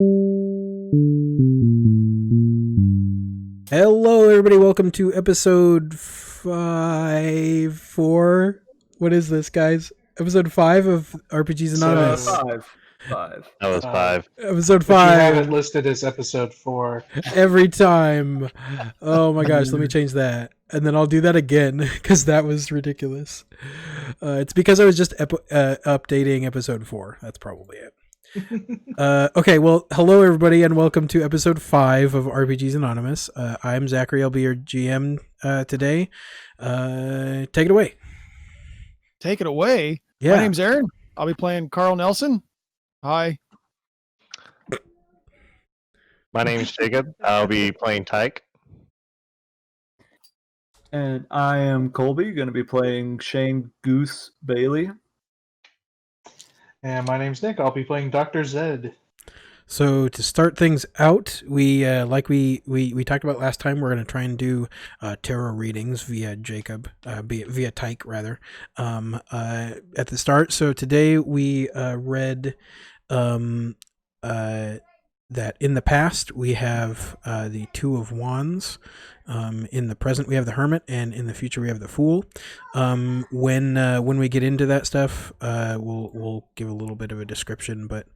Hello, everybody. Welcome to episode 4. What is this, guys? Episode 5 of RPGs Anonymous. Five. That was 5. Episode 5. But you have it listed as episode 4. Every time. Oh my gosh, let me change that. And then I'll do that again because that was ridiculous. It's because I was just updating episode 4. That's probably it. Okay, well, hello everybody and welcome to episode 5 of RPGs Anonymous. I'm Zachary. I'll be your GM today. Take it away. Take it away. Yeah. My name's Aaron. I'll be playing Carl Nelson. Hi. My name's Jacob. I'll be playing Tyke. And I am Colby, going to be playing Shane Goose Bailey. And my name's Nick. I'll be playing Dr. Zed. So to start things out, we like we talked about last time, we're going to try and do tarot readings via Jacob, via Tyke rather, at the start. So today we read that in the past we have the Two of Wands. In the present we have the Hermit, and in the future we have the Fool. When we get into that stuff, we'll give a little bit of a description, but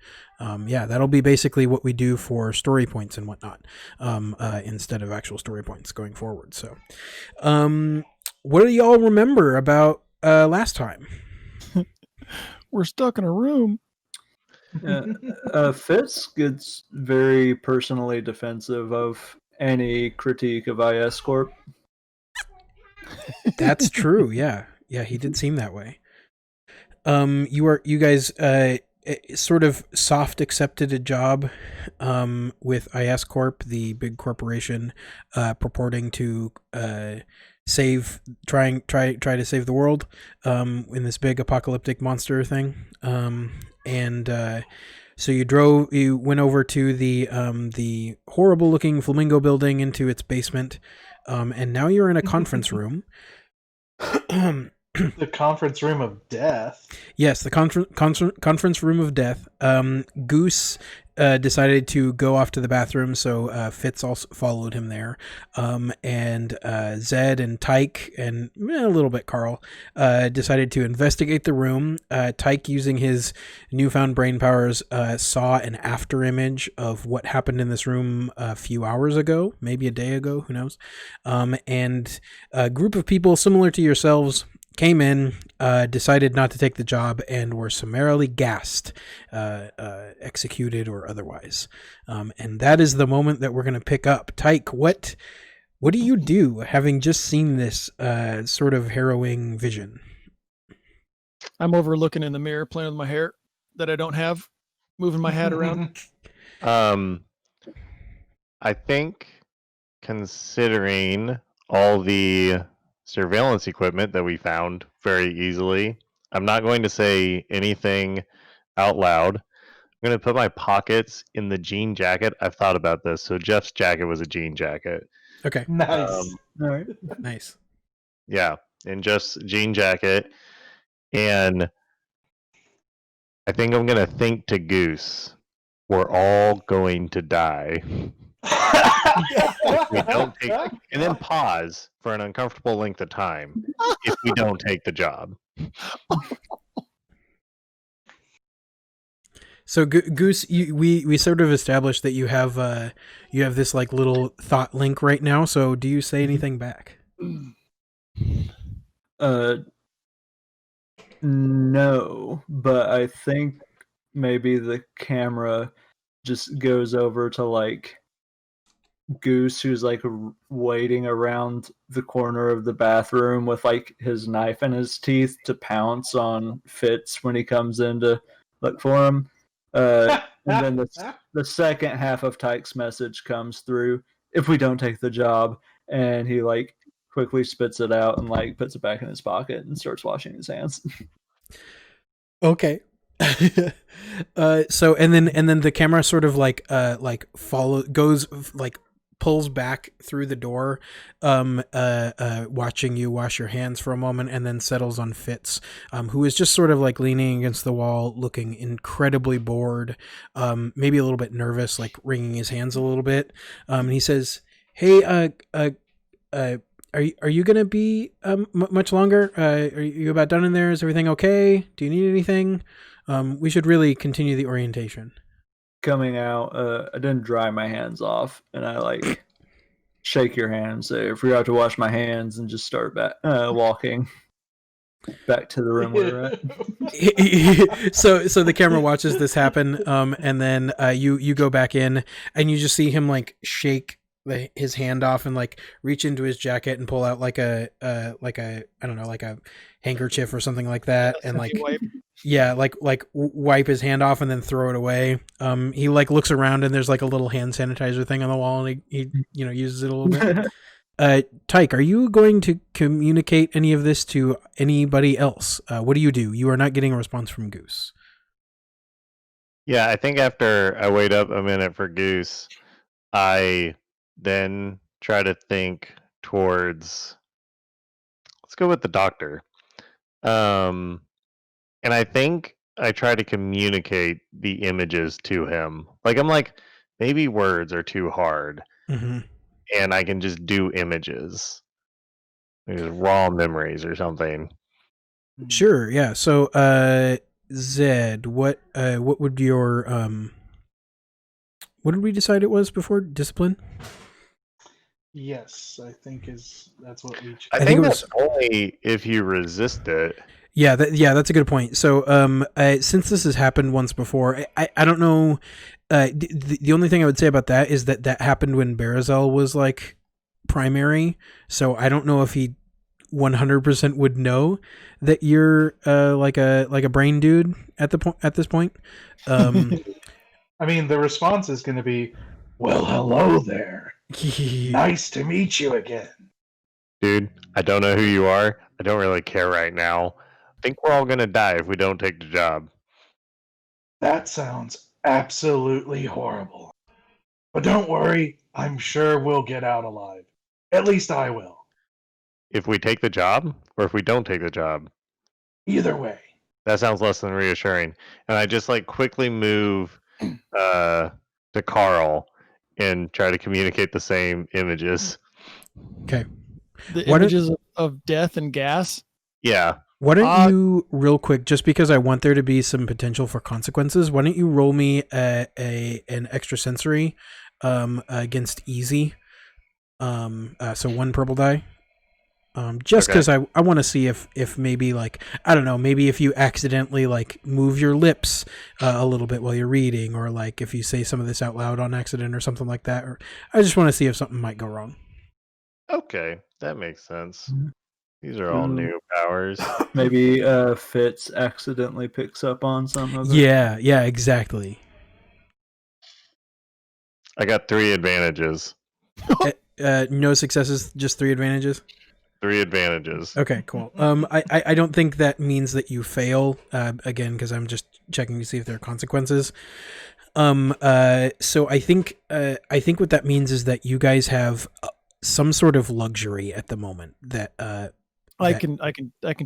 yeah, that'll be basically what we do for story points and whatnot, instead of actual story points going forward. So, what do y'all remember about last time? We're stuck in a room. Fitz gets very personally defensive of any critique of IS Corp. That's true. Yeah, he did seem that way. You guys sort of soft accepted a job with IS Corp, the big corporation purporting to try to save the world in this big apocalyptic monster thing. So you went over to the horrible looking flamingo building into its basement, and now you're in a conference room. The conference room of death. Yes, the conference room of death. Goose decided to go off to the bathroom, so Fitz also followed him there. And Zed and Tyke and a little bit Carl decided to investigate the room. Tyke, using his newfound brain powers, saw an after image of what happened in this room a few hours ago, maybe a day ago, who knows. And a group of people similar to yourselves came in, decided not to take the job, and were summarily gassed, executed or otherwise. And that is the moment that we're going to pick up. Tyke, what do you do, having just seen this sort of harrowing vision? I'm over looking in the mirror, playing with my hair that I don't have, moving my hat around. I think, considering all the surveillance equipment that we found very easily, I'm not going to say anything out loud. I'm going to put my pockets in the jean jacket. I've thought about this. So Jeff's jacket was a jean jacket. Okay. Nice. All right. Nice. Yeah, in just jean jacket. And I think I'm going to think to Goose, we're all going to die. If we don't take, and then pause for an uncomfortable length of time if we don't take the job. So Goose, we sort of established that you have this like little thought link right now. So do you say anything back? No, but I think maybe the camera just goes over to like Goose, who's like waiting around the corner of the bathroom with like his knife in his teeth to pounce on Fitz when he comes in to look for him. And then the second half of Tyke's message comes through: if we don't take the job, and he like quickly spits it out and like puts it back in his pocket and starts washing his hands. Okay. So and then the camera sort of goes like pulls back through the door, watching you wash your hands for a moment, and then settles on Fitz, who is just sort of like leaning against the wall, looking incredibly bored, maybe a little bit nervous, like wringing his hands a little bit. And he says, "Hey, are you gonna be much longer? Are you about done in there? Is everything okay? Do you need anything? We should really continue the orientation." Coming out, I didn't dry my hands off, and I like shake your hand, say, "I forgot to wash my hands," and just start back walking back to the room we're at. So the camera watches this happen, and then you go back in, and you just see him like shake his hand off and like reach into his jacket and pull out like a I don't know, like a handkerchief or something like that, and like wipe his hand off and then throw it away. He like looks around and there's like a little hand sanitizer thing on the wall, and he uses it a little bit. Tyke, are you going to communicate any of this to anybody else? What do? You are not getting a response from Goose. Yeah, I think after I wait up a minute for Goose, I then try to think towards, let's go with the doctor. And I think I try to communicate the images to him. Like, I'm like, maybe words are too hard, and I can just do images, like raw memories or something. Sure, yeah. So, Zed, what would your what did we decide it was before discipline? Yes, I think that's what we. I think that's only if you resist it. Yeah, that's a good point. So, since this has happened once before, I don't know. The only thing I would say about that is that happened when Berazel was like primary. So I don't know if he 100% would know that you're like a brain dude at this point. I mean, the response is going to be, "Well, hello there. Nice to meet you again." Dude, I don't know who you are. I don't really care right now. I think we're all going to die if we don't take the job. That sounds absolutely horrible. But don't worry, I'm sure we'll get out alive. At least I will. If we take the job, or if we don't take the job? Either way. That sounds less than reassuring. And I just like quickly move to Carl and try to communicate the same images. Okay. The images of death and gas? Yeah. Why don't you, real quick, just because I want there to be some potential for consequences, why don't you roll me an extrasensory against easy? So 1 purple die. Just because I want to see if maybe like, I don't know, maybe if you accidentally like move your lips a little bit while you're reading, or like if you say some of this out loud on accident or something like that, or I just want to see if something might go wrong. Okay, that makes sense. These are all new powers. Maybe Fitz accidentally picks up on some of it. Yeah, exactly. I got 3 advantages. No successes, just 3 advantages. 3 advantages. Okay, cool. I don't think that means that you fail. Again, because I'm just checking to see if there are consequences. So I think what that means is that you guys have some sort of luxury at the moment that I can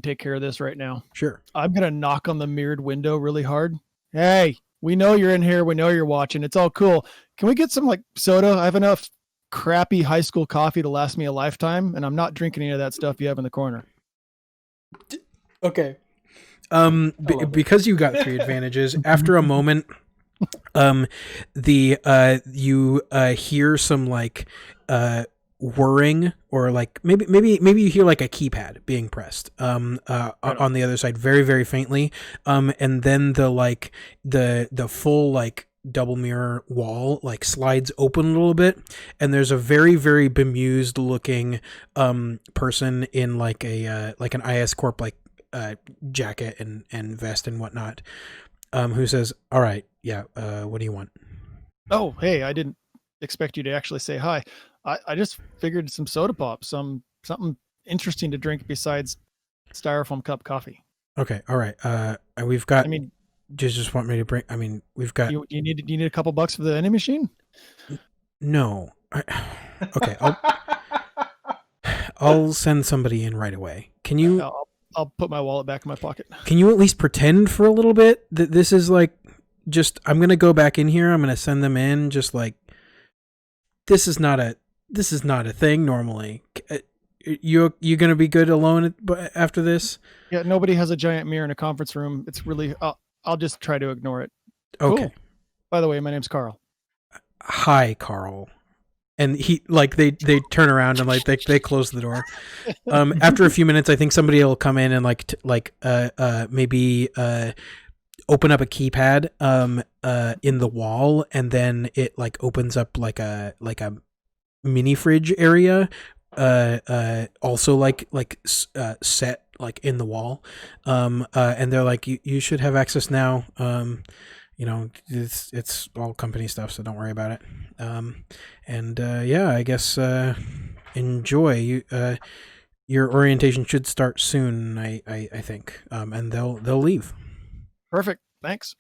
take care of this right now. Sure. I'm gonna knock on the mirrored window really hard. Hey, we know you're in here. We know you're watching. It's all cool. Can we get some like soda? I have enough crappy high school coffee to last me a lifetime, and I'm not drinking any of that stuff you have in the corner. Okay. Because you got 3 advantages, after a moment, you hear some like whirring, or like maybe you hear like a keypad being pressed on the other side, very, very faintly, and then the full like double mirror wall like slides open a little bit, and there's a very, very bemused looking person in like a like an IS Corp like jacket and vest and whatnot, who says, "All right, yeah, what do you want?" Oh, hey, I didn't expect you to actually say hi. I just figured some soda pop, something interesting to drink besides styrofoam cup coffee. Okay, all right. We've got. I mean, just want me to bring. I mean, we've got. You need a couple bucks for the vending machine? No, Okay, I'll send somebody in right away. Can you I'll put my wallet back in my pocket. Can you at least pretend for a little bit that this is like just I'm gonna go back in here, I'm gonna send them in just like this is not a thing normally. You gonna be good alone after this? Yeah, nobody has a giant mirror in a conference room. It's really I'll just try to ignore it. Okay. Cool. By the way, my name's Carl. Hi, Carl. And he like they turn around and like they close the door. After a few minutes, I think somebody will come in and maybe open up a keypad in the wall, and then it like opens up like a mini fridge area. Also set like in the wall. And they're like, you should have access now. It's all company stuff, so don't worry about it. I guess enjoy. Your orientation should start soon, I think. And they'll leave. Perfect. Thanks.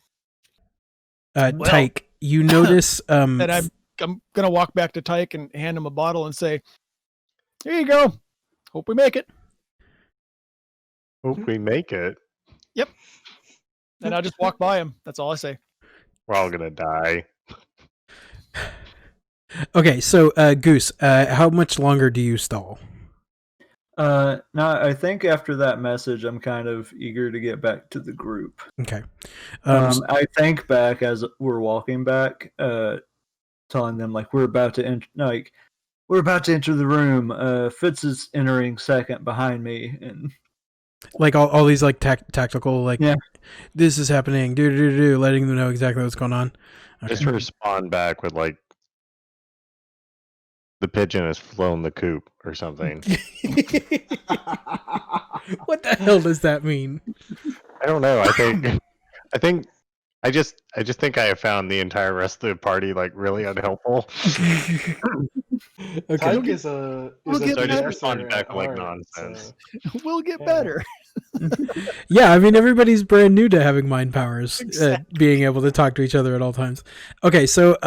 Tyke, you notice that I'm gonna walk back to Tyke and hand him a bottle and say, "Here you go. Hope we make it." Hope we make it. Yep. And I'll just walk by him. That's all I say. We're all gonna die. Okay, so Goose, how much longer do you stall? No, I think after that message, I'm kind of eager to get back to the group. Okay. I think back as we're walking back, telling them like we're about to enter the room. Fitz is entering second behind me, and like all these like tactical like yeah. This is happening. Letting them know exactly what's going on. Okay. Just respond back with like the pigeon has flown the coop or something. What the hell does that mean? I don't know. I just think I have found the entire rest of the party like really unhelpful. Okay. Tyke is a just respond back like nonsense. We'll get better. Yeah, I mean everybody's brand new to having mind powers, being able to talk to each other at all times. Okay, so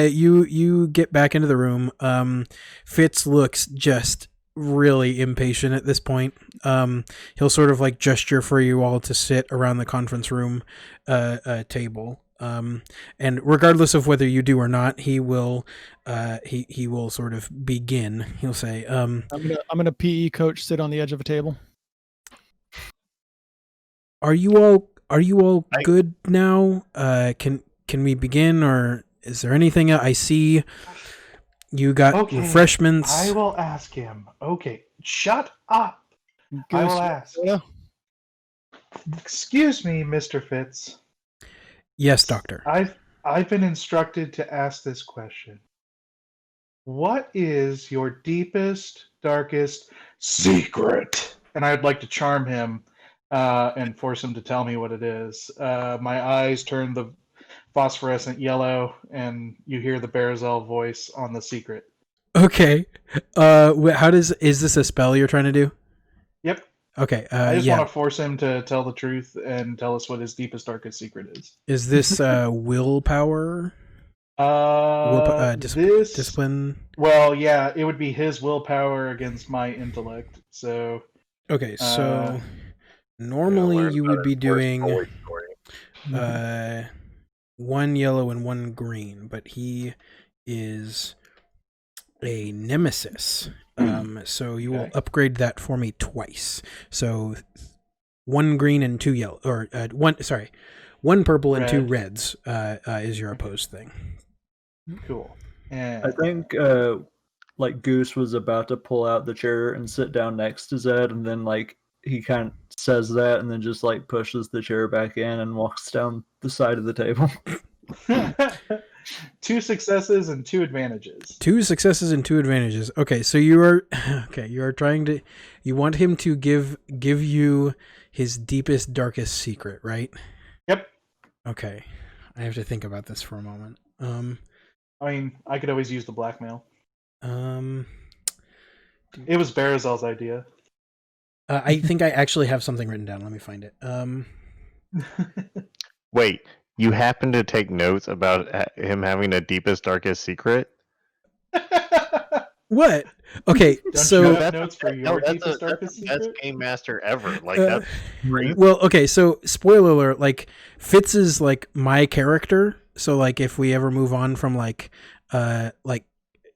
you get back into the room. Fitz looks just really impatient at this point. He'll sort of like gesture for you all to sit around the conference room table. And regardless of whether you do or not, he will he will sort of begin. He'll say, I'm gonna PE coach sit on the edge of a table. Are you all good now? Can we begin, or is there anything I see? You got refreshments. I will ask him. Okay, shut up. I will ask. Excuse me, Mr. Fitz. Yes, Doctor. I've been instructed to ask this question. What is your deepest, darkest secret? And I'd like to charm him and force him to tell me what it is. My eyes turn the phosphorescent yellow, and you hear the Berazel voice on the secret. Okay. Is this a spell you're trying to do? Yep. Okay. I just want to force him to tell the truth and tell us what his deepest, darkest secret is. Is this willpower? Discipline? Well, yeah, it would be his willpower against my intellect. So. Okay, so normally you would be doing 1 yellow and 1 green, but he is a nemesis. So you will upgrade that for me twice. So 1 green and 2 yellow, or 1 purple and 2 reds is your opposed thing. Cool. And I think like Goose was about to pull out the chair and sit down next to Zed, and then like he kind of says that and then just like pushes the chair back in and walks down the side of the table. 2 successes and 2 advantages. 2 successes and 2 advantages. Okay, so you are trying to, you want him to give you his deepest, darkest secret, right? Yep. Okay, I have to think about this for a moment. I mean, I could always use the blackmail. It was Berazel's idea. I think I actually have something written down. Let me find it. Wait, you happen to take notes about him having a deepest, darkest secret? What? Okay, Don't so you have notes for your deepest, that's darkest the best secret? game master ever. Like Uh, that's great. well, okay, so spoiler alert, like Fitz is like my character. So like if we ever move on from like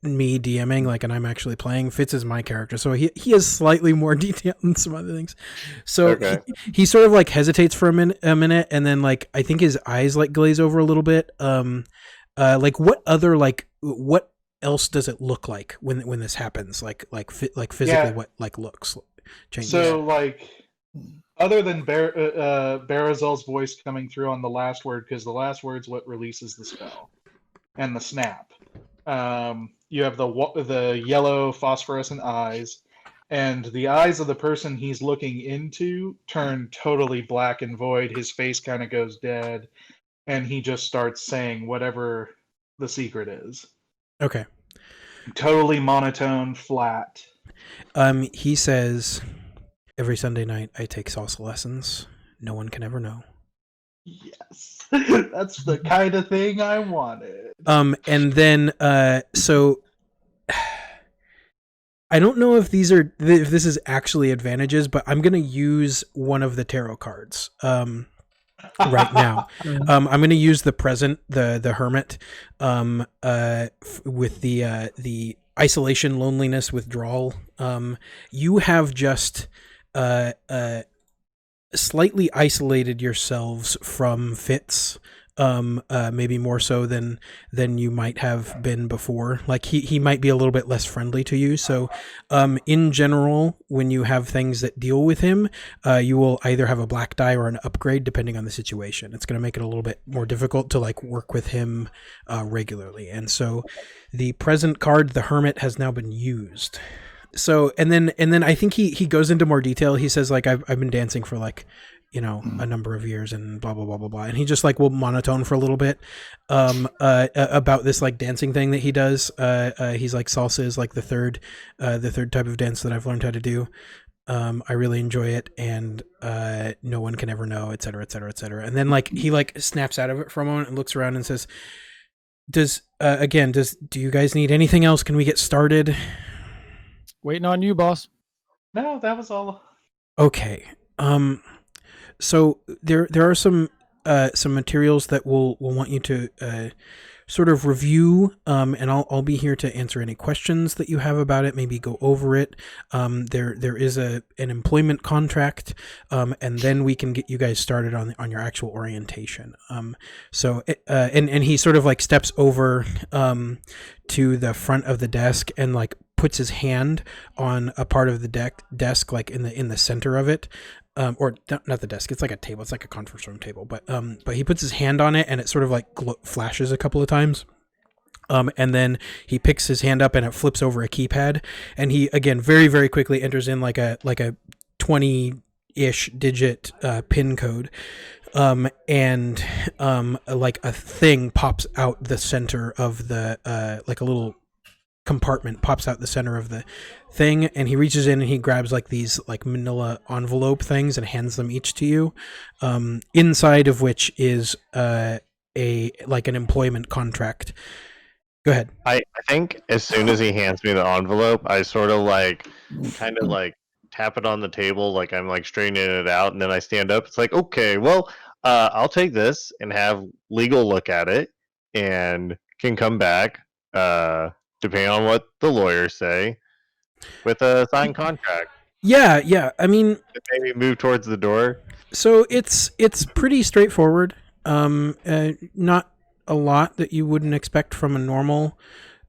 me DMing, like, and I'm actually playing, Fitz is my character. So he has slightly more detail than some other things. So Okay. he sort of like hesitates for a minute, and then like I think his eyes like glaze over a little bit. Like what other what else does it look like when this happens? Like physically, Yeah. what like looks changes. So, like, other than Berazel's voice coming through on the last word, because the last word's what releases the spell, and the snap. You have the yellow phosphorescent eyes, and the eyes of the person he's looking into turn totally black and void. His face kind of goes dead, and he just starts saying whatever the secret is. Okay. Totally monotone, flat. He says, every Sunday night I take salsa lessons. No one can ever know. Yes, that's the kind of thing I wanted. And then, so I don't know if this is actually advantages, but I'm gonna use one of the tarot cards. Right now, I'm going to use the present, the hermit, with the isolation, loneliness, withdrawal. You have just slightly isolated yourselves from Fitz, maybe more so than you might have been before. Like he might be a little bit less friendly to you. So in general, when you have things that deal with him, you will either have a black die or an upgrade depending on the situation. It's going to make it a little bit more difficult to like work with him regularly. And so the present card, the hermit, has now been used. So and then I think he goes into more detail. He says like I've been dancing for like, you know, a number of years and blah blah blah blah blah, and he just like will monotone for a little bit about this like dancing thing that he does. He's like salsa is like the third type of dance that I've learned how to do. I really enjoy it, and no one can ever know, etc etc etc. And then like he like snaps out of it for a moment and looks around and says, do you guys need anything else? Can we get started? Waiting on you, boss. No, that was all. Okay. So there are some materials that we'll want you to sort of review, and I'll be here to answer any questions that you have about it. Maybe go over it. There is an employment contract, and then we can get you guys started on your actual orientation. So he sort of like steps over to the front of the desk and like puts his hand on a part of the desk like in the center of it. Or not the desk. It's like a table. It's like a conference room table. But he puts his hand on it, and it sort of like flashes a couple of times. And then he picks his hand up, and it flips over a keypad. And he again very very quickly enters in like a 20-ish digit PIN code. And like a thing pops out the center of the like a little compartment pops out the center of the thing, and he reaches in and he grabs like these like manila envelope things and hands them each to you, inside of which is a like an employment contract. Go ahead. I think as soon as he hands me the envelope, I sort of like kind of like tap it on the table like I'm like straightening it out, and then I stand up. It's like, okay, well, I'll take this and have legal look at it and can come back depending on what the lawyers say with a signed contract. Yeah. I mean, Maybe move towards the door. so it's pretty straightforward. Not a lot that you wouldn't expect from a normal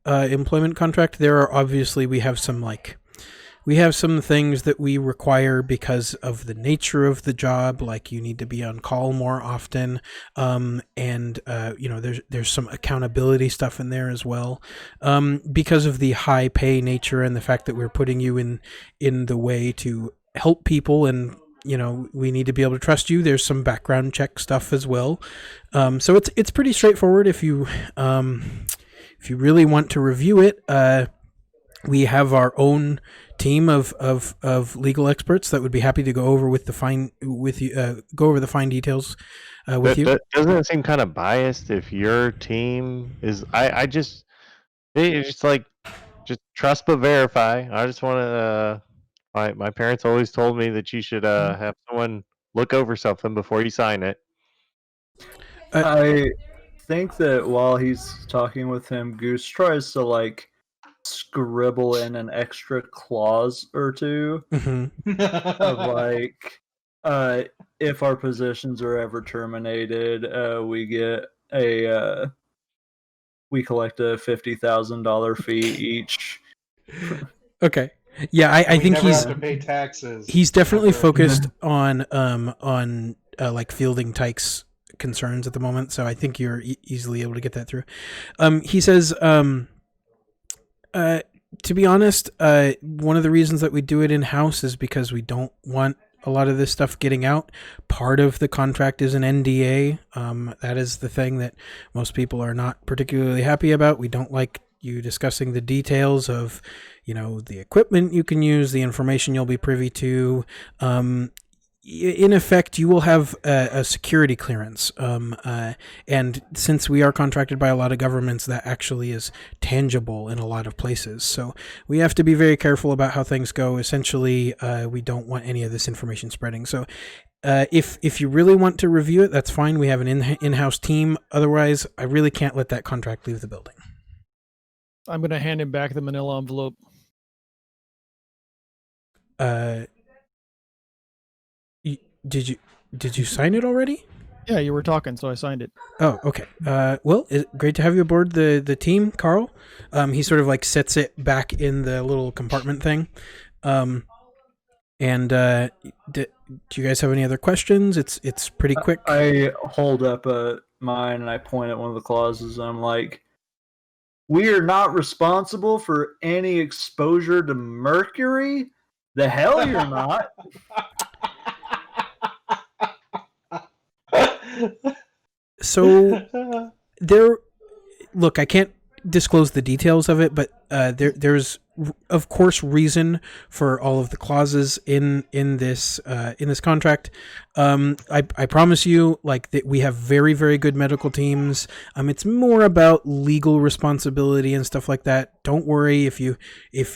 employment contract. There are obviously we have some things that we require because of the nature of the job, like you need to be on call more often, and you know there's some accountability stuff in there as well, because of the high pay nature and the fact that we're putting you in the way to help people, and you know we need to be able to trust you. There's some background check stuff as well, so it's pretty straightforward if you really want to review it. We have our own team of legal experts that would be happy to go over with the fine details with you. Doesn't it seem kind of biased if your team is? It's like just trust but verify. I just want to. My parents always told me that you should have someone look over something before you sign it. I think that while he's talking with him, Goose tries to like scribble in an extra clause or two of like, if our positions are ever terminated, we get a we collect a $50,000 fee each. Okay. Yeah, I we think never he's have to pay taxes. he's definitely ever. focused on like fielding Tyke's concerns at the moment, so I think you're easily able to get that through. He says, to be honest, one of the reasons that we do it in-house is because we don't want a lot of this stuff getting out. Part of the contract is an NDA. That is the thing that most people are not particularly happy about. We don't like you discussing the details of, the equipment you can use, the information you'll be privy to. In effect, you will have a security clearance. And since we are contracted by a lot of governments, that actually is tangible in a lot of places. So we have to be very careful about how things go. Essentially, we don't want any of this information spreading. So if you really want to review it, that's fine. We have an in-house team. Otherwise, I really can't let that contract leave the building. I'm going to hand him back the manila envelope. Did you sign it already? Yeah, you were talking, so I signed it. Oh, okay. Well, it's great to have you aboard the team, Carl. He sort of like sets it back in the little compartment thing. And do you guys have any other questions? It's pretty quick. I hold up mine and I point at one of the clauses. I'm like, we are not responsible for any exposure to mercury. The hell you're not. So look, I can't disclose the details of it, but there's of course reason for all of the clauses in this contract. I promise you, like, that we have very, very good medical teams. It's more about legal responsibility and stuff like that. Don't worry, if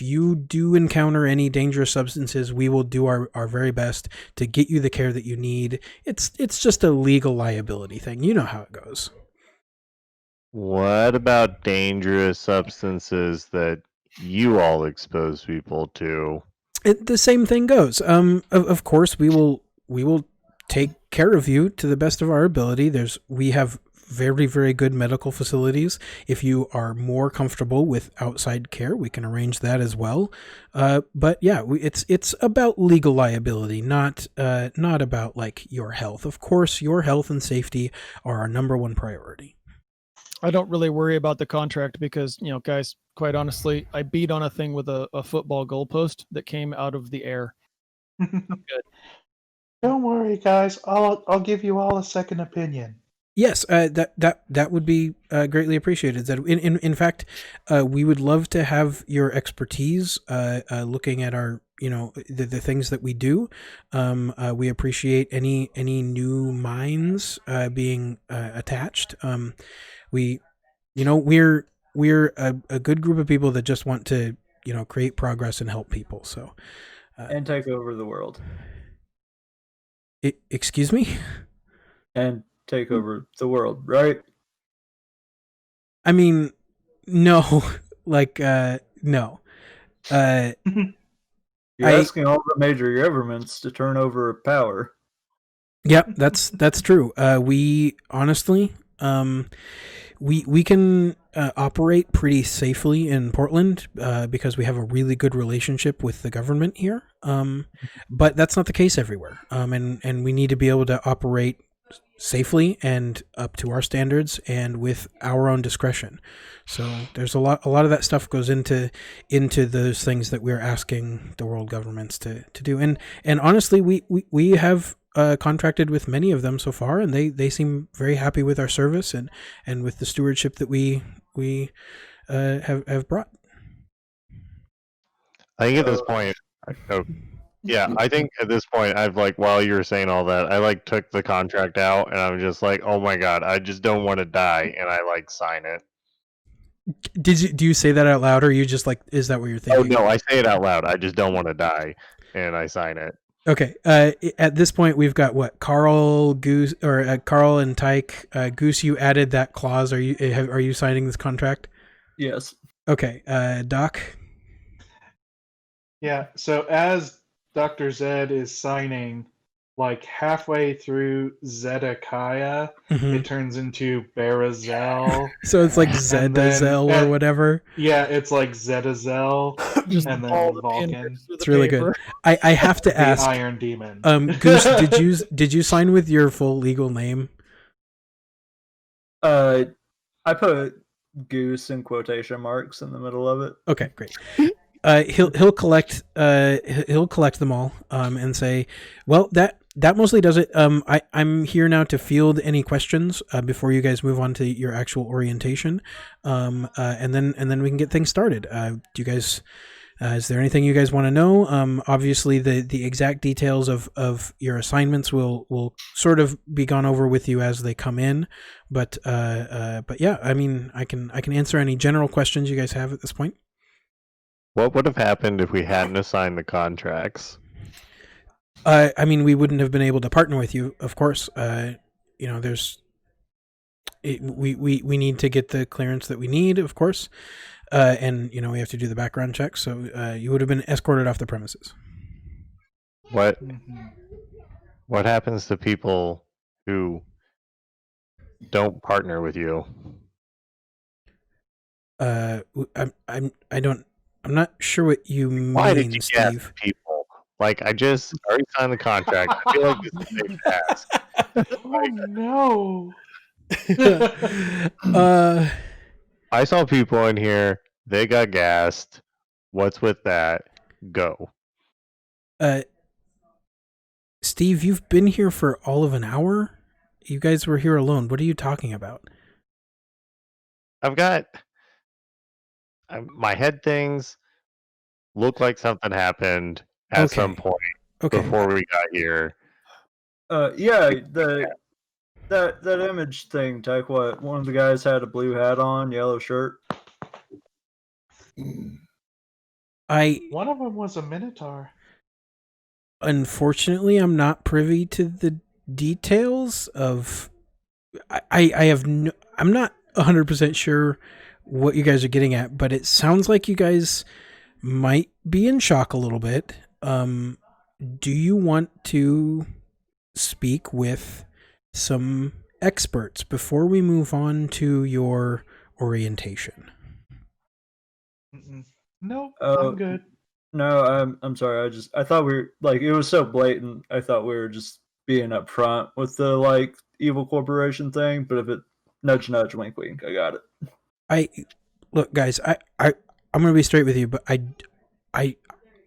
you do encounter any dangerous substances, we will do our very best to get you the care that you need. It's just a legal liability thing. You know how it goes. What about dangerous substances that you all expose people to? The same thing goes. Of course, we will take care of you to the best of our ability. We have very, very good medical facilities. If you are more comfortable with outside care, we can arrange that as well. But yeah, it's about legal liability, not about like your health. Of course, your health and safety are our number one priority. I don't really worry about the contract because, guys, quite honestly, I beat on a thing with a football goalpost that came out of the air. I'm good. Don't worry, guys. I'll give you all a second opinion. Yes, that would be greatly appreciated. That in fact, we would love to have your expertise looking at our the things that we do. We appreciate any new minds being attached. We're a good group of people that just want to create progress and help people. So and take over the world. Excuse me? And take over the world, right? I mean, no, like no. You're asking all the major governments to turn over power. Yep, that's true. We honestly, we can operate pretty safely in Portland because we have a really good relationship with the government here. But that's not the case everywhere. And we need to be able to operate safely and up to our standards and with our own discretion. So there's a lot of that stuff goes into those things that we're asking the world governments to do. And honestly, we have contracted with many of them so far, and they seem very happy with our service and with the stewardship that we have brought. I think at this point, I think at this point, I've while you were saying all that, I took the contract out, and I'm just like, oh my god, I just don't want to die, and I sign it. Do you say that out loud, or are you just like, is that what you're Oh thinking? no, I say it out loud. I just don't want to die, and I sign it. Okay. At this point, we've got what? Carl, Goose, or Carl and Tyke. Goose, you added that clause. Are you signing this contract? Yes. Okay. Doc. Yeah, so as Dr. Zed is signing, like halfway through Zedekiah, Mhm. it turns into Berazel. So it's like And then Zedazel or at- whatever. Yeah, it's like Zedazel, Just and all then the Vulcan, pinners through the It's really paper. good. I have to the ask, Iron Demon. Goose, did you sign with your full legal name? I put Goose in quotation marks in the middle of it. Okay, great. He'll collect them all and say, well, that mostly does it. I'm here now to field any questions before you guys move on to your actual orientation, and then we can get things started. Do you guys? Is there anything you guys want to know? Obviously, the exact details of your assignments will sort of be gone over with you as they come in, but yeah, I mean, I can answer any general questions you guys have at this point. What would have happened if we hadn't assigned the contracts? I mean, we wouldn't have been able to partner with you, of course. We need to get the clearance that we need, of course, and we have to do the background check. So you would have been escorted off the premises. What Mhm. What happens to people who don't partner with you? I'm not sure what you mean, Why did you Steve. gasp people? Like, I just already signed the contract. I feel like this is a big task. Oh no! I saw people in here. They got gassed. What's with that? Go. Steve, you've been here for all of an hour? You guys were here alone. What are you talking about? I've got my head things look like something happened at some point before we got here. Yeah, that image thing, Tyke, what? One of the guys had a blue hat on, yellow shirt. One of them was a Minotaur. Unfortunately, I'm not privy to the details of. I'm not 100% sure what you guys are getting at, but it sounds like you guys might be in shock a little bit. Do you want to speak with some experts before we move on to your orientation? No, I'm good. No, I'm sorry. I thought we were like, it was so blatant. I thought we were just being upfront with the like evil corporation thing. But if it nudge nudge wink wink, I got it. Look, guys, I'm gonna be straight with you, but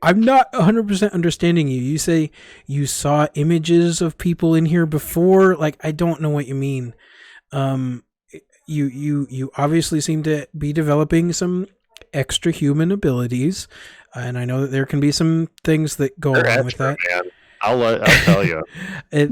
I'm not 100% understanding you. You say you saw images of people in here before. Like, I don't know what you mean. You obviously seem to be developing some extra human abilities, and I know that there can be some things that go along with that. Man. I'll tell you. They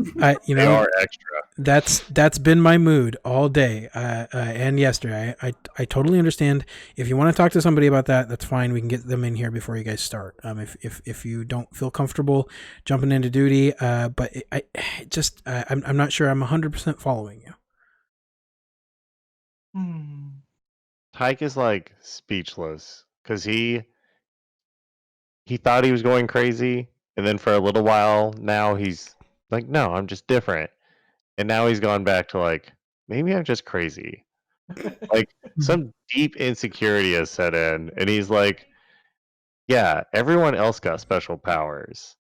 are extra. That's been my mood all day and yesterday. I totally understand. If you want to talk to somebody about that, that's fine. We can get them in here before you guys start. If you don't feel comfortable jumping into duty, but I'm not sure I'm 100% following you. Tyke is like speechless because he thought he was going crazy, and then for a little while now he's like, no, I'm just different. And now he's gone back to like, maybe I'm just crazy. Like some deep insecurity has set in, and he's like, yeah, everyone else got special powers.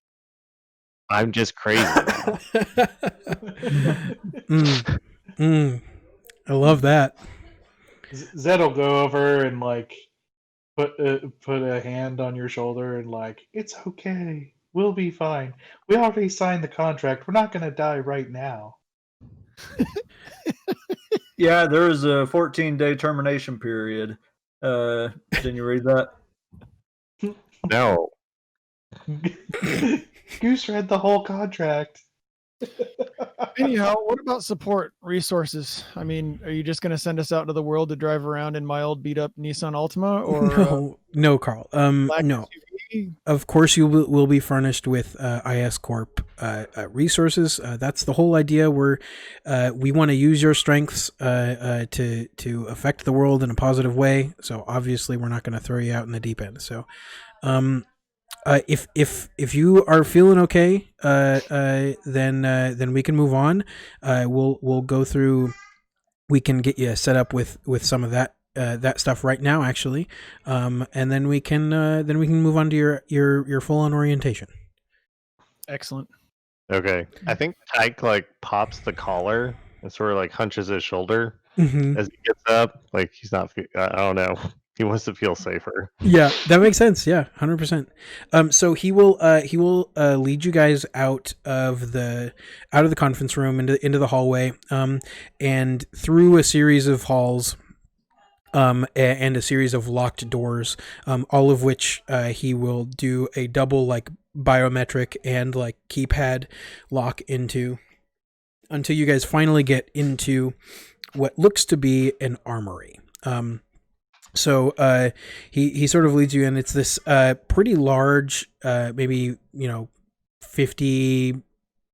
I'm just crazy now. I love that. Zed will go over and like put a hand on your shoulder and like, it's okay, we'll be fine. We already signed the contract. We're not gonna die right now. Yeah, there is a 14-day termination period. Didn't you read that? No. Goose read the whole contract. Anyhow, what about support resources? I mean, are you just going to send us out into the world to drive around in my old beat up Nissan Altima or No, Carl. black No. SUV? Of course, you will be furnished with IS Corp resources. That's the whole idea. We want to use your strengths to affect the world in a positive way. So obviously, we're not going to throw you out in the deep end. So, if you are feeling okay, then we can move on. We'll go through. We can get you set up with some of that stuff right now, actually, and then we can move on to your full on orientation. Excellent. Okay. I think Tyke like pops the collar and sort of like hunches his shoulder Mm-hmm. as he gets up. Like he's not. I don't know. He wants to feel safer. Yeah, that makes sense. Yeah, 100%. So he will lead you guys out of the conference room into the hallway, and through a series of halls, and a series of locked doors, all of which he will do a double like biometric and like keypad lock into, until you guys finally get into what looks to be an armory. So he sort of leads you in. It's this pretty large, maybe 50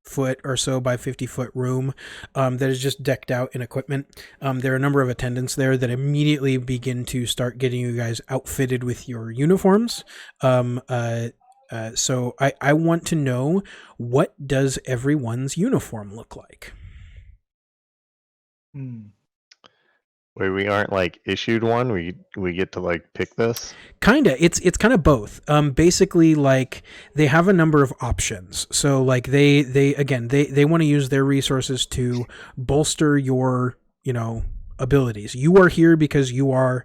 foot or so by 50 foot room that is just decked out in equipment. There are a number of attendants there that immediately begin to start getting you guys outfitted with your uniforms. So I want to know, what does everyone's uniform look like? Wait, we aren't like issued one. We get to like pick this. Kinda. It's kind of both. Basically, like they have a number of options. So like they want to use their resources to bolster your abilities. You are here because you are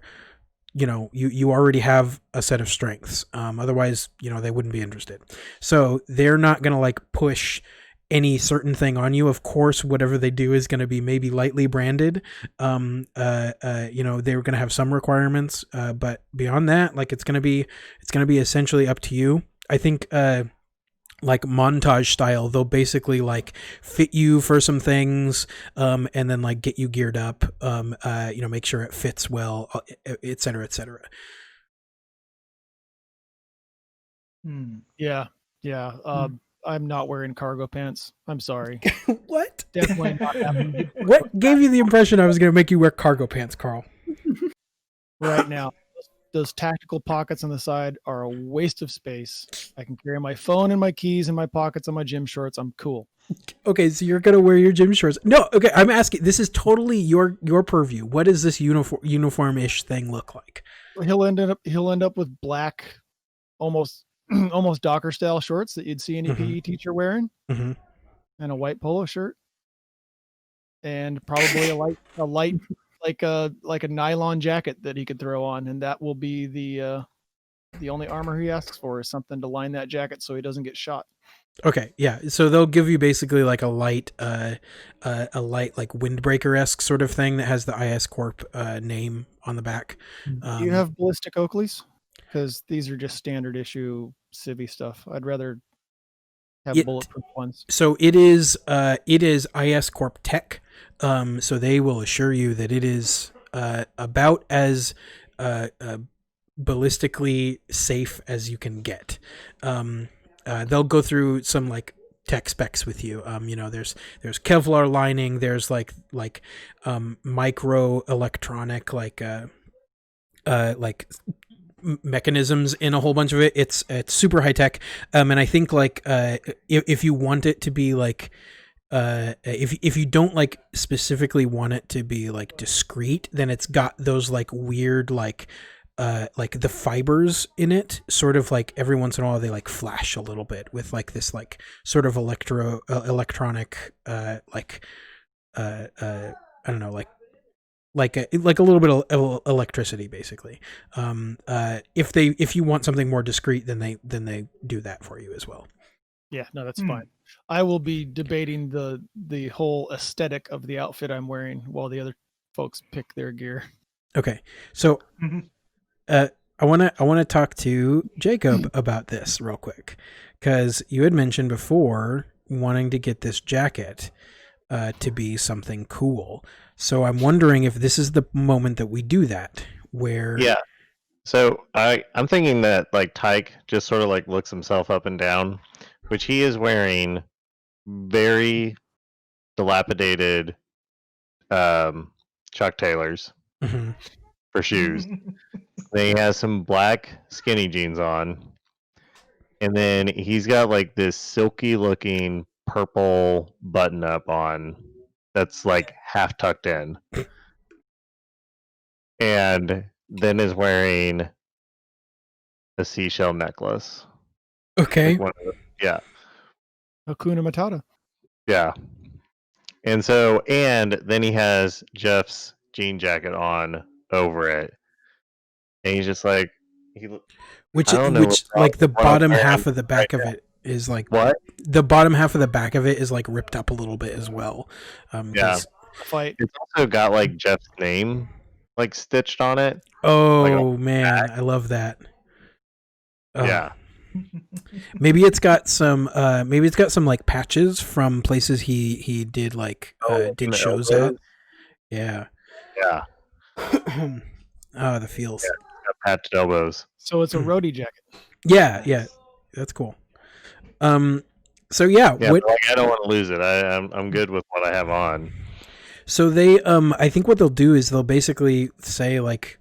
you already have a set of strengths. Otherwise, they wouldn't be interested. So they're not gonna like push any certain thing on you. Of course, whatever they do is going to be maybe lightly branded. They're going to have some requirements, but beyond that, like it's going to be essentially up to you. I think, like montage style, they'll basically like fit you for some things, and then like get you geared up, make sure it fits well, et cetera, et cetera. Yeah. I'm not wearing cargo pants. I'm sorry. What? Definitely not happening. What gave you the impression I was going to make you wear cargo pants, Carl? Right now, those tactical pockets on the side are a waste of space. I can carry my phone and my keys in my pockets on my gym shorts. I'm cool. Okay, so you're going to wear your gym shorts. No, okay, I'm asking. This is totally your purview. What does this uniform-ish thing look like? He'll end up with black, almost Docker style shorts that you'd see any PE teacher wearing, and a white polo shirt, and probably a light like a nylon jacket that he could throw on, and that will be the only armor he asks for, is something to line that jacket so he doesn't get shot. Okay, yeah. So they'll give you basically like a light like windbreaker-esque sort of thing that has the IS Corp name on the back. Do you have ballistic Oakleys? Because these are just standard issue civvy stuff. I'd rather have bulletproof ones. So it is IS Corp Tech. So they will assure you that it is about as ballistically safe as you can get. They'll go through some like tech specs with you. There's Kevlar lining. There's like micro electronic like mechanisms in a whole bunch of it. It's super high tech, and I think like if you want it to be like if you don't like specifically want it to be like discreet, then it's got those like weird like the fibers in it, sort of like every once in a while they like flash a little bit with like this like sort of electronic I don't know, like a little bit of electricity, basically. If you want something more discreet, then they do that for you as well. Yeah, no, that's fine. I will be debating the whole aesthetic of the outfit I'm wearing while the other folks pick their gear. Okay, so I want to talk to Jacob about this real quick, because you had mentioned before wanting to get this jacket to be something cool. So I'm wondering if this is the moment that we do that, where Yeah. So I'm thinking that like Tyke just sort of like looks himself up and down, which he is wearing very dilapidated Chuck Taylors Mhm. for shoes. Then he has some black skinny jeans on. And then he's got like this silky looking purple button up on that's like half tucked in. And then is wearing a seashell necklace. Okay. Like one of yeah. Hakuna Matata. Yeah. And so, and then he has Jeff's jean jacket on over it. And he's just like, Which I don't know like the what I'm bottom wearing half of the back right of it is like what? the bottom half of the back of it is like ripped up a little bit as well. Yeah. 'Cause- Fight. It's also got like Jeff's name like stitched on it. Oh man, I love that. Oh. Yeah. Maybe it's got some like patches from places he did like did the shows elbows. at. Yeah. Yeah. Oh, the feels. Got patched elbows. So it's a roadie jacket. Yeah. That's cool. So yeah, Yeah, what, but, like, I don't want to lose it. I'm good with what I have on. so they I think what they'll do is they'll basically say like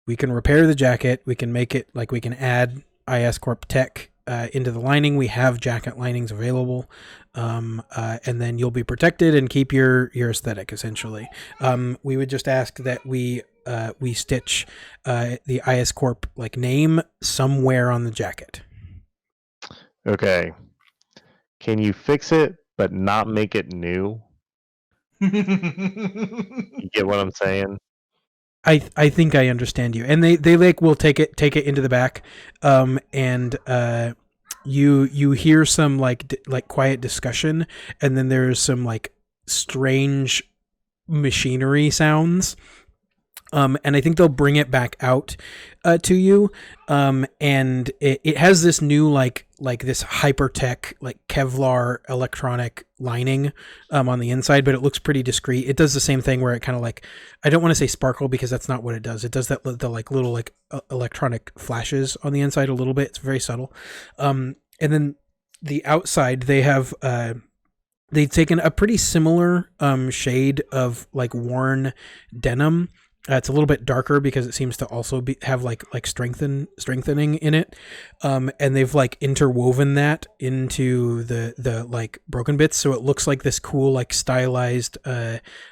we can repair the jacket, we can make it like we can add IS Corp tech into the lining. We have jacket linings available, and then you'll be protected and keep your aesthetic essentially. We would just ask that we stitch the IS Corp like name somewhere on the jacket. Okay. Can you fix it but not make it new? You get what I'm saying? I think I understand you, and they like will take it into the back, and you hear some like quiet discussion, and then there's some like strange machinery sounds, and I think they'll bring it back out to you, and it has this new like this hyper tech like Kevlar electronic lining on the inside, but it looks pretty discreet. It does the same thing where it kind of like, I don't want to say sparkle because that's not what it does. It does that the like little like electronic flashes on the inside a little bit. It's very subtle. And then the outside they have they've taken a pretty similar shade of like worn denim. It's a little bit darker because it seems to also have like strengthening in it, and they've like interwoven that into the like broken bits, so it looks like this cool like stylized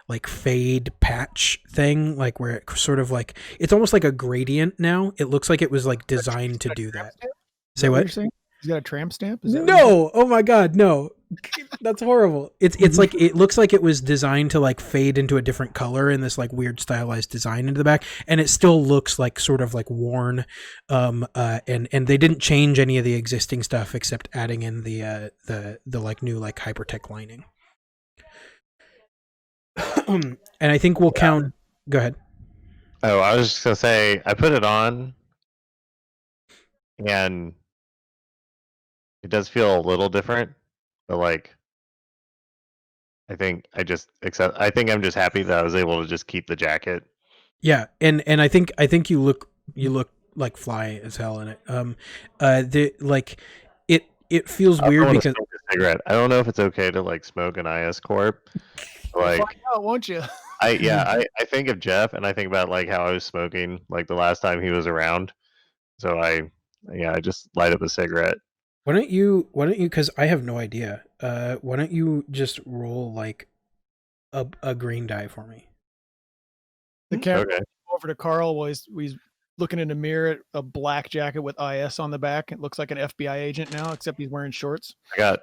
like fade patch thing, like where it sort of like it's almost like a gradient now. It looks like it was like designed to do that. Say what? He's got a tramp stamp? Is that No! Oh my god, no. That's horrible. It's like it looks like it was designed to like fade into a different color in this like weird stylized design into the back, and it still looks like sort of like worn. And they didn't change any of the existing stuff except adding in the like new like hypertech lining. And I think we'll count. Go ahead. Oh, I was just gonna say I put it on, and it does feel a little different, but like I think I'm just happy that I was able to just keep the jacket. Yeah, and I think you look like fly as hell in it. The like it feels weird because smoke a cigarette. I don't know if it's okay to like smoke an IS Corp. Like, find out, won't you? I think of Jeff and I think about like how I was smoking like the last time he was around. So I just light up a cigarette. Why don't you, because I have no idea, why don't you just roll like a green die for me? The camera Okay. over to Carl while he's looking in a mirror at a black jacket with IS on the back. It looks like an FBI agent now, except he's wearing shorts. I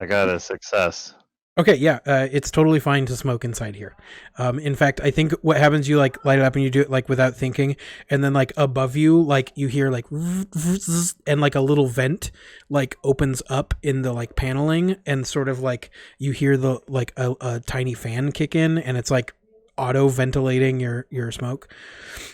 got a success. Okay, yeah, it's totally fine to smoke inside here. In fact, I think what happens, you like light it up and you do it like without thinking, and then like above you, like you hear like and like a little vent like opens up in the like paneling, and sort of like you hear the like a tiny fan kick in, and it's like auto ventilating your smoke.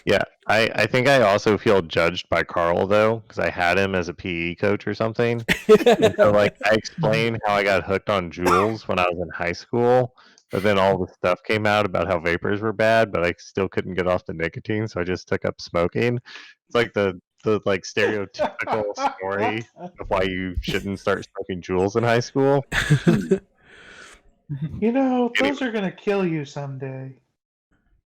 Yeah, I think I also feel judged by Carl though, because I had him as a PE coach or something. And so like I explained how I got hooked on Juuls when I was in high school, but then all the stuff came out about how vapors were bad, but I still couldn't get off the nicotine, so I just took up smoking. It's like the like stereotypical story of why you shouldn't start smoking Juuls in high school. You know, those are gonna kill you someday.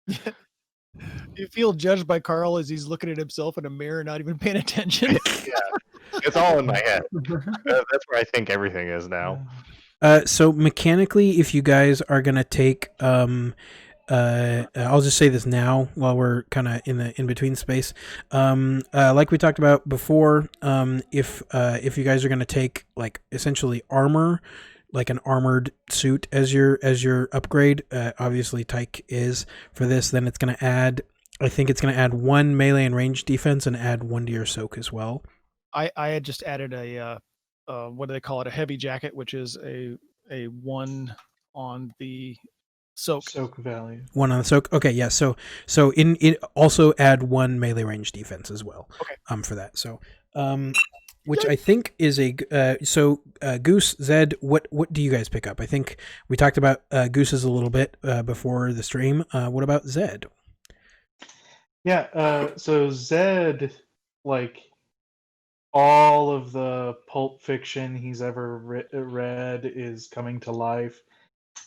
You feel judged by Carl as he's looking at himself in a mirror, not even paying attention. Yeah, it's all in my head. That's where I think everything is now. So mechanically, if you guys are gonna take, I'll just say this now while we're kind of in the in between space. Like we talked about before, if you guys are gonna take like essentially armor, like an armored suit as your upgrade, obviously Tyke is for this. Then it's gonna add. I think it's gonna add 1 melee and range defense and add 1 to your soak as well. I had just added a what do they call it? A heavy jacket, which is a 1 on the soak. Soak value. 1 on the soak. Okay, yeah. So in it also add 1 melee range defense as well. Okay. For that. So which I think is a Goose, Zed, what do you guys pick up? I think we talked about Goose's a little bit before the stream. What about Zed? Yeah, so Zed, like all of the Pulp Fiction he's ever read is coming to life.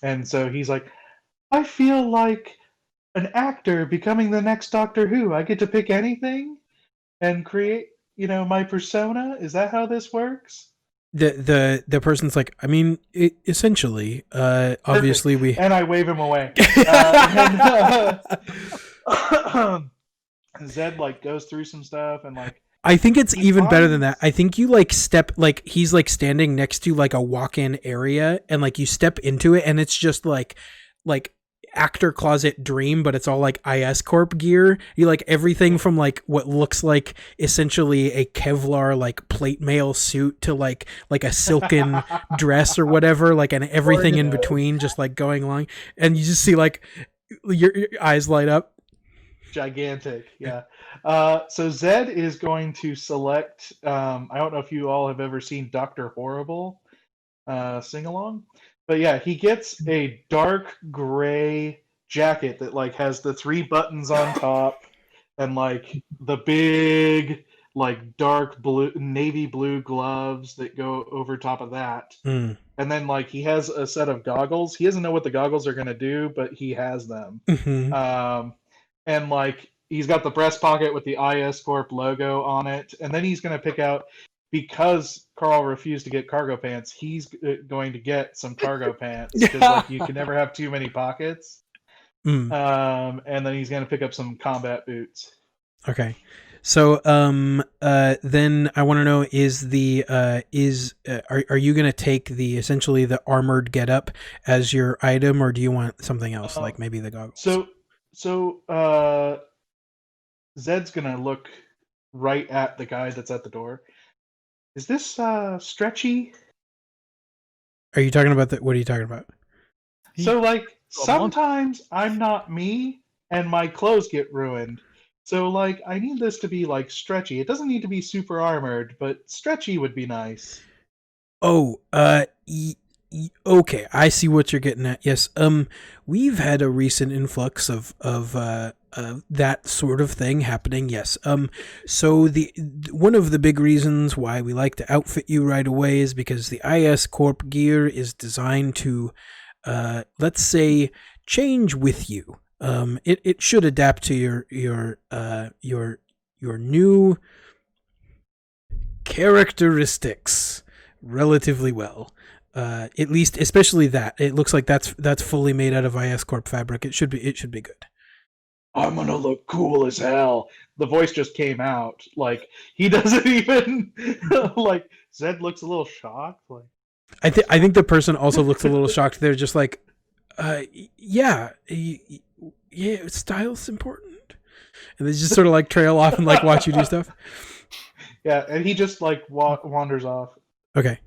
And so he's like, I feel like an actor becoming the next Doctor Who. I get to pick anything and create, my persona. Is that how this works? The person's like, I mean, essentially, obviously we. And I wave him away. Zed like goes through some stuff and like. I think it's even better than that. I think you like step, like he's like standing next to like a walk-in area and like you step into it and it's just like actor closet dream, but it's all like IS Corp gear. You like everything from like what looks like essentially a Kevlar like plate mail suit to like a silken dress or whatever, like, and everything in between just like going along. And you just see like your eyes light up. Gigantic, yeah. So Zed is going to select. I don't know if you all have ever seen Dr. Horrible sing along, but yeah, he gets a dark gray jacket that like has the 3 buttons on top and like the big like dark blue, navy blue gloves that go over top of that. And then like he has a set of goggles. He doesn't know what the goggles are going to do, but he has them. And like he's got the breast pocket with the IS Corp logo on it, and then he's going to pick out, because Carl refused to get cargo pants, he's going to get some cargo pants because like you can never have too many pockets. And then he's going to pick up some combat boots. Okay. So then I want to know, are you going to take the essentially the armored getup as your item, or do you want something else like maybe the goggles? So Zed's gonna look right at the guy that's at the door. Is this stretchy? Are you talking about what are you talking about? So like sometimes I'm not me and my clothes get ruined. So like I need this to be like stretchy. It doesn't need to be super armored, but stretchy would be nice. Oh, okay, I see what you're getting at. Yes, we've had a recent influx of that sort of thing happening. Yes. So the one of the big reasons why we like to outfit you right away is because the IS Corp gear is designed to, let's say, change with you. It should adapt to your new characteristics relatively well. At least, especially that. It looks like that's fully made out of IS Corp fabric. It should be good. I'm gonna look cool as hell. The voice just came out. Like he doesn't even like. Zed looks a little shocked. Like I think the person also looks a little shocked. They're just like, yeah, style's important, and they just sort of like trail off and like watch you do stuff. Yeah, and he just like wanders off. Okay.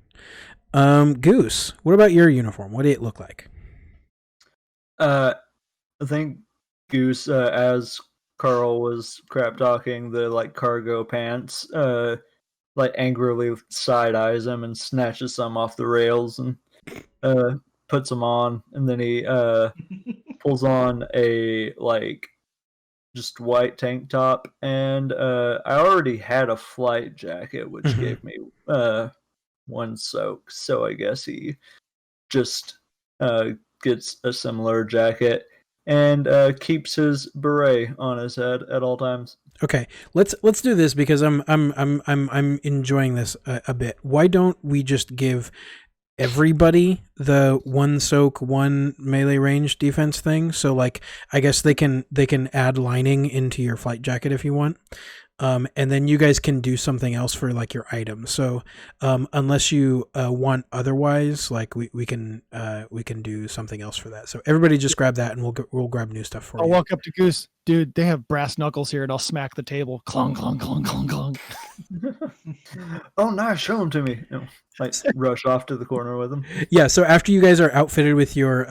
Goose, what about your uniform? What did it look like? I think Goose, as Carl was crap talking the like cargo pants, like angrily side eyes him and snatches some off the rails and puts them on, and then he pulls on a like just white tank top, and I already had a flight jacket which Mhm. gave me one soak, so I guess he just gets a similar jacket and keeps his beret on his head at all times. Okay, let's do this because I'm enjoying this a bit. Why don't we just give everybody the one soak, one melee range defense thing? So like, I guess they can add lining into your flight jacket if you want. And then you guys can do something else for like your items. So unless you want otherwise, like we can do something else for that. So everybody just grab that, and we'll grab new stuff for I'll you. walk up to Goose. Dude, they have brass knuckles here, and I'll smack the table. Clong, clong, clong, clong, clong. Oh, nice! Show them to me. Like rush off to the corner with them. Yeah. So after you guys are outfitted with your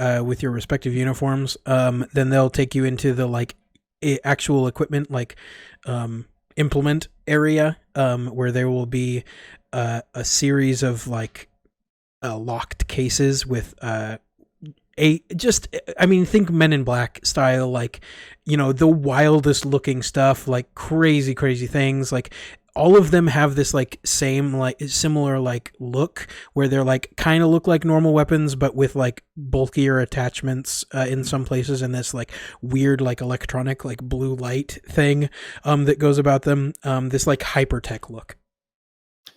respective uniforms, then they'll take you into the like actual equipment, like implement area, where there will be a series of like locked cases with think Men in Black style, like, you know, the wildest looking stuff, like crazy things. Like all of them have this like same like similar like look where they're like kind of look like normal weapons but with like bulkier attachments in some places, and this like weird like electronic like blue light thing that goes about them, this like hypertech look.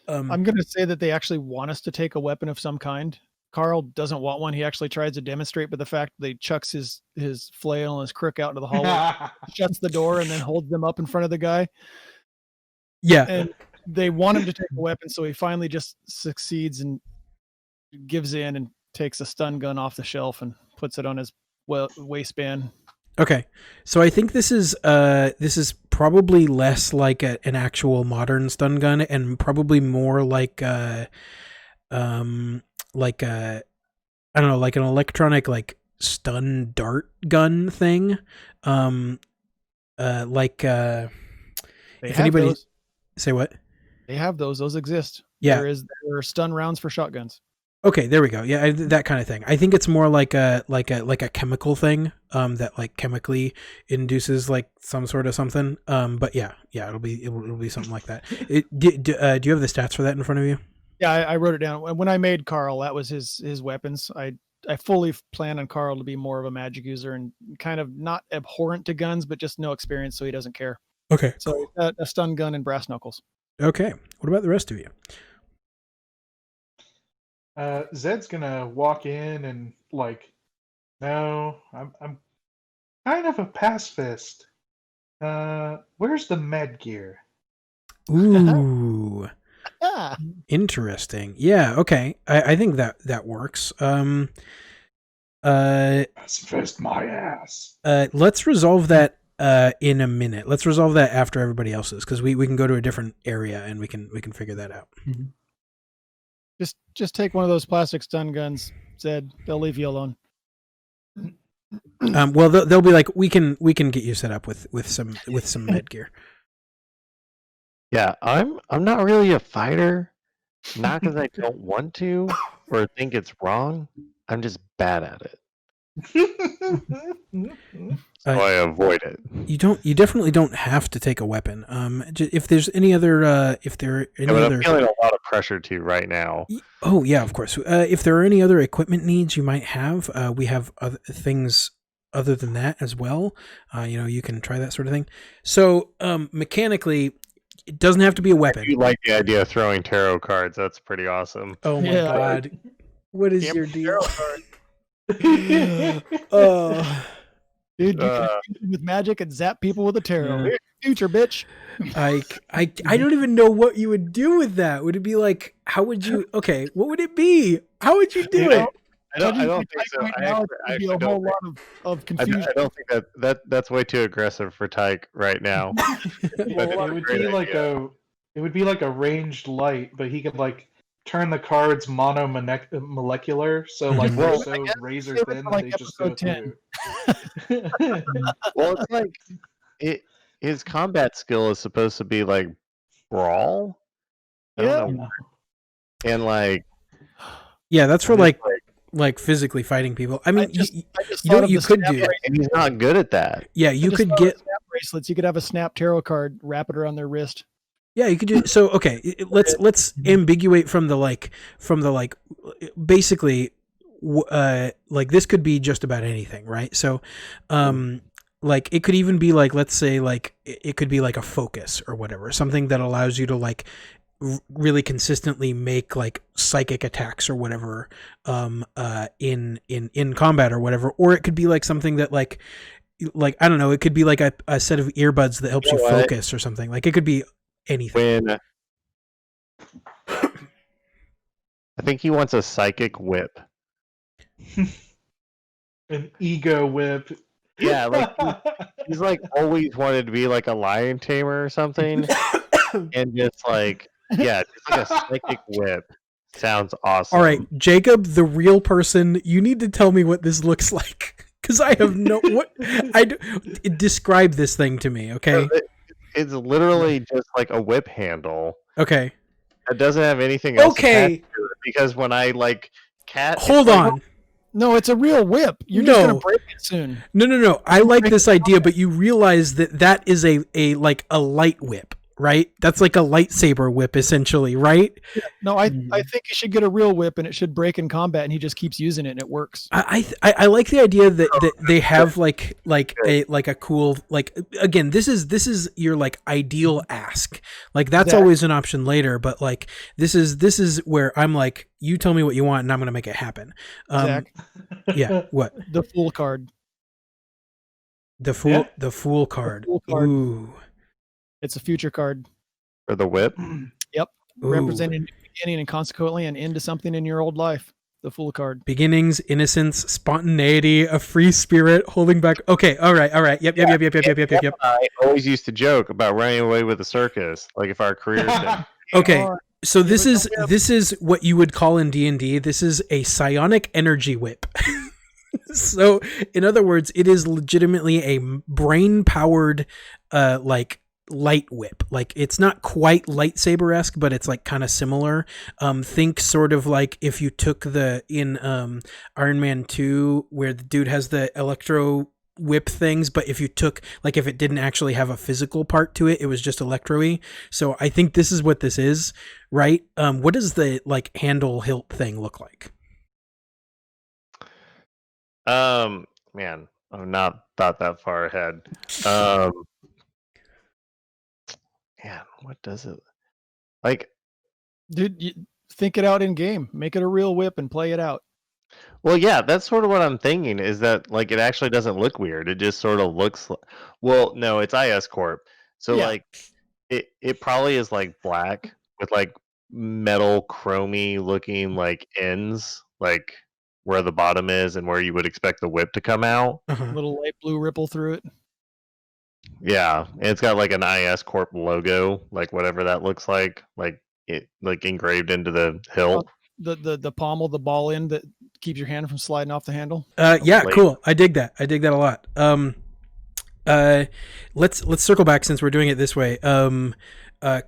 I'm going to say that they actually want us to take a weapon of some kind. Carl doesn't want one. He actually tries to demonstrate, but the fact that he chucks his flail and his crook out into the hallway, shuts the door, and then holds them up in front of the guy. Yeah. And they want him to take a weapon, so he finally just succeeds and gives in and takes a stun gun off the shelf and puts it on his waistband. Okay, so I think this is probably less like an actual modern stun gun, and probably more like I don't know, like an electronic like stun dart gun thing. If anybody those. Say what? They have those. Those exist. Yeah. There are stun rounds for shotguns. Okay, there we go. Yeah, that kind of thing. I think it's more like a chemical thing that like chemically induces like some sort of something. But yeah, it'll be something like that. Do you have the stats for that in front of you? Yeah, I wrote it down. When I made Carl, that was his weapons. I fully plan on Carl to be more of a magic user and kind of not abhorrent to guns, but just no experience, so he doesn't care. Okay. So a stun gun and brass knuckles. Okay. What about the rest of you? Zed's gonna walk in and like, no, I'm kind of a pacifist. Where's the med gear? Ooh. Ah. Interesting. Yeah, okay. I think that works. Pacifist my ass. Let's resolve that in a minute. Let's resolve that after everybody else's, because we can go to a different area and we can figure that out. Mm-hmm. Just take one of those plastic stun guns, Zed. They'll leave you alone. Well, they'll be like, we can get you set up with some med gear. Yeah, I'm not really a fighter, not because I don't want to or think it's wrong. I'm just bad at it, so I avoid it. You definitely don't have to take a weapon. If there's any other I'm feeling a lot of pressure too right now. Oh yeah, of course. If there are any other equipment needs you might have, we have other things other than that as well. You can try that sort of thing. So mechanically, it doesn't have to be a weapon. You like the idea of throwing tarot cards? That's pretty awesome. Oh my god, what is your deal? Dude, you can with magic and zap people with a tarot. Yeah. Future, bitch. I don't even know what you would do with that. Would it be like, how would you? Okay, what would it be? How would you do it? I don't think so. Right now, it'd be a whole lot of confusion. I don't think that's way too aggressive for Tyke right now. Well, it would be like a ranged light, but he could like turn the cards monomolecular, so like they're so razor thin that they just go through. Well, it's like his combat skill is supposed to be like brawl. I don't know. And like, yeah, that's for like physically fighting people. I mean, you know what you could do. And he's not good at that. Yeah, you could get snap bracelets. You could have a snap tarot card, wrap it around their wrist. Yeah, you could do so. Okay, let's ambiguate from the basically, like this could be just about anything, right? So, like it could even be like, let's say like it could be like a focus or whatever, something that allows you to like really consistently make like psychic attacks or whatever, in combat or whatever, or it could be like something that like I don't know, it could be like a set of earbuds that helps you focus or something. Like it could be anything. I think he wants a psychic whip. An ego whip. Yeah, like he's like always wanted to be like a lion tamer or something, and just like just like a psychic whip sounds awesome. All right, Jacob, the real person, you need to tell me what this looks like because I have no describe this thing to me, okay? It's literally just like a whip handle. Okay. It doesn't have anything else. Okay. Because when I like hold on. No, it's a real whip. You're just gonna break it soon. No. I like this idea, but you realize that is a light whip, right? That's like a lightsaber whip, essentially, right? Yeah. No, I think you should get a real whip, and it should break in combat, and he just keeps using it, and it works. I like the idea that they have like a cool, like, again, this is your like ideal ask. Like that's always an option later, but like this is where I'm like, you tell me what you want, and I'm gonna make it happen. Zach. Yeah. What? The Fool card. The Fool card. The Fool card. Ooh. It's a future card. For the whip? Yep. Ooh. Representing the beginning and consequently an end to something in your old life. The Fool card. Beginnings, innocence, spontaneity, a free spirit, holding back. Okay, all right. Yep. I always used to joke about running away with a circus, like if our careers did. Okay, so this is what you would call in D&D. This is a psionic energy whip. So, in other words, it is legitimately a brain-powered, like light whip. Like it's not quite lightsaber-esque, but it's like kind of similar. Think sort of like if you took in Iron Man 2 where the dude has the electro whip things, but if you took like if it didn't actually have a physical part to it, it was just electro-y. So I think this is what this is, right? What does the like handle hilt thing look like? Man, I've not thought that far ahead. Man, what does it like? Dude, you think it out in game. Make it a real whip and play it out. Well, yeah, that's sort of what I'm thinking. Is that like it actually doesn't look weird? It just sort of looks. Well, no, it's IS Corp. So like, it probably is like black with like metal chromy looking like ends, like where the bottom is and where you would expect the whip to come out. Little light blue ripple through it. Yeah, and it's got like an IS Corp logo, like whatever that looks like it like engraved into the hilt. The pommel, the ball end that keeps your hand from sliding off the handle. Yeah, cool. I dig that a lot. Let's circle back since we're doing it this way.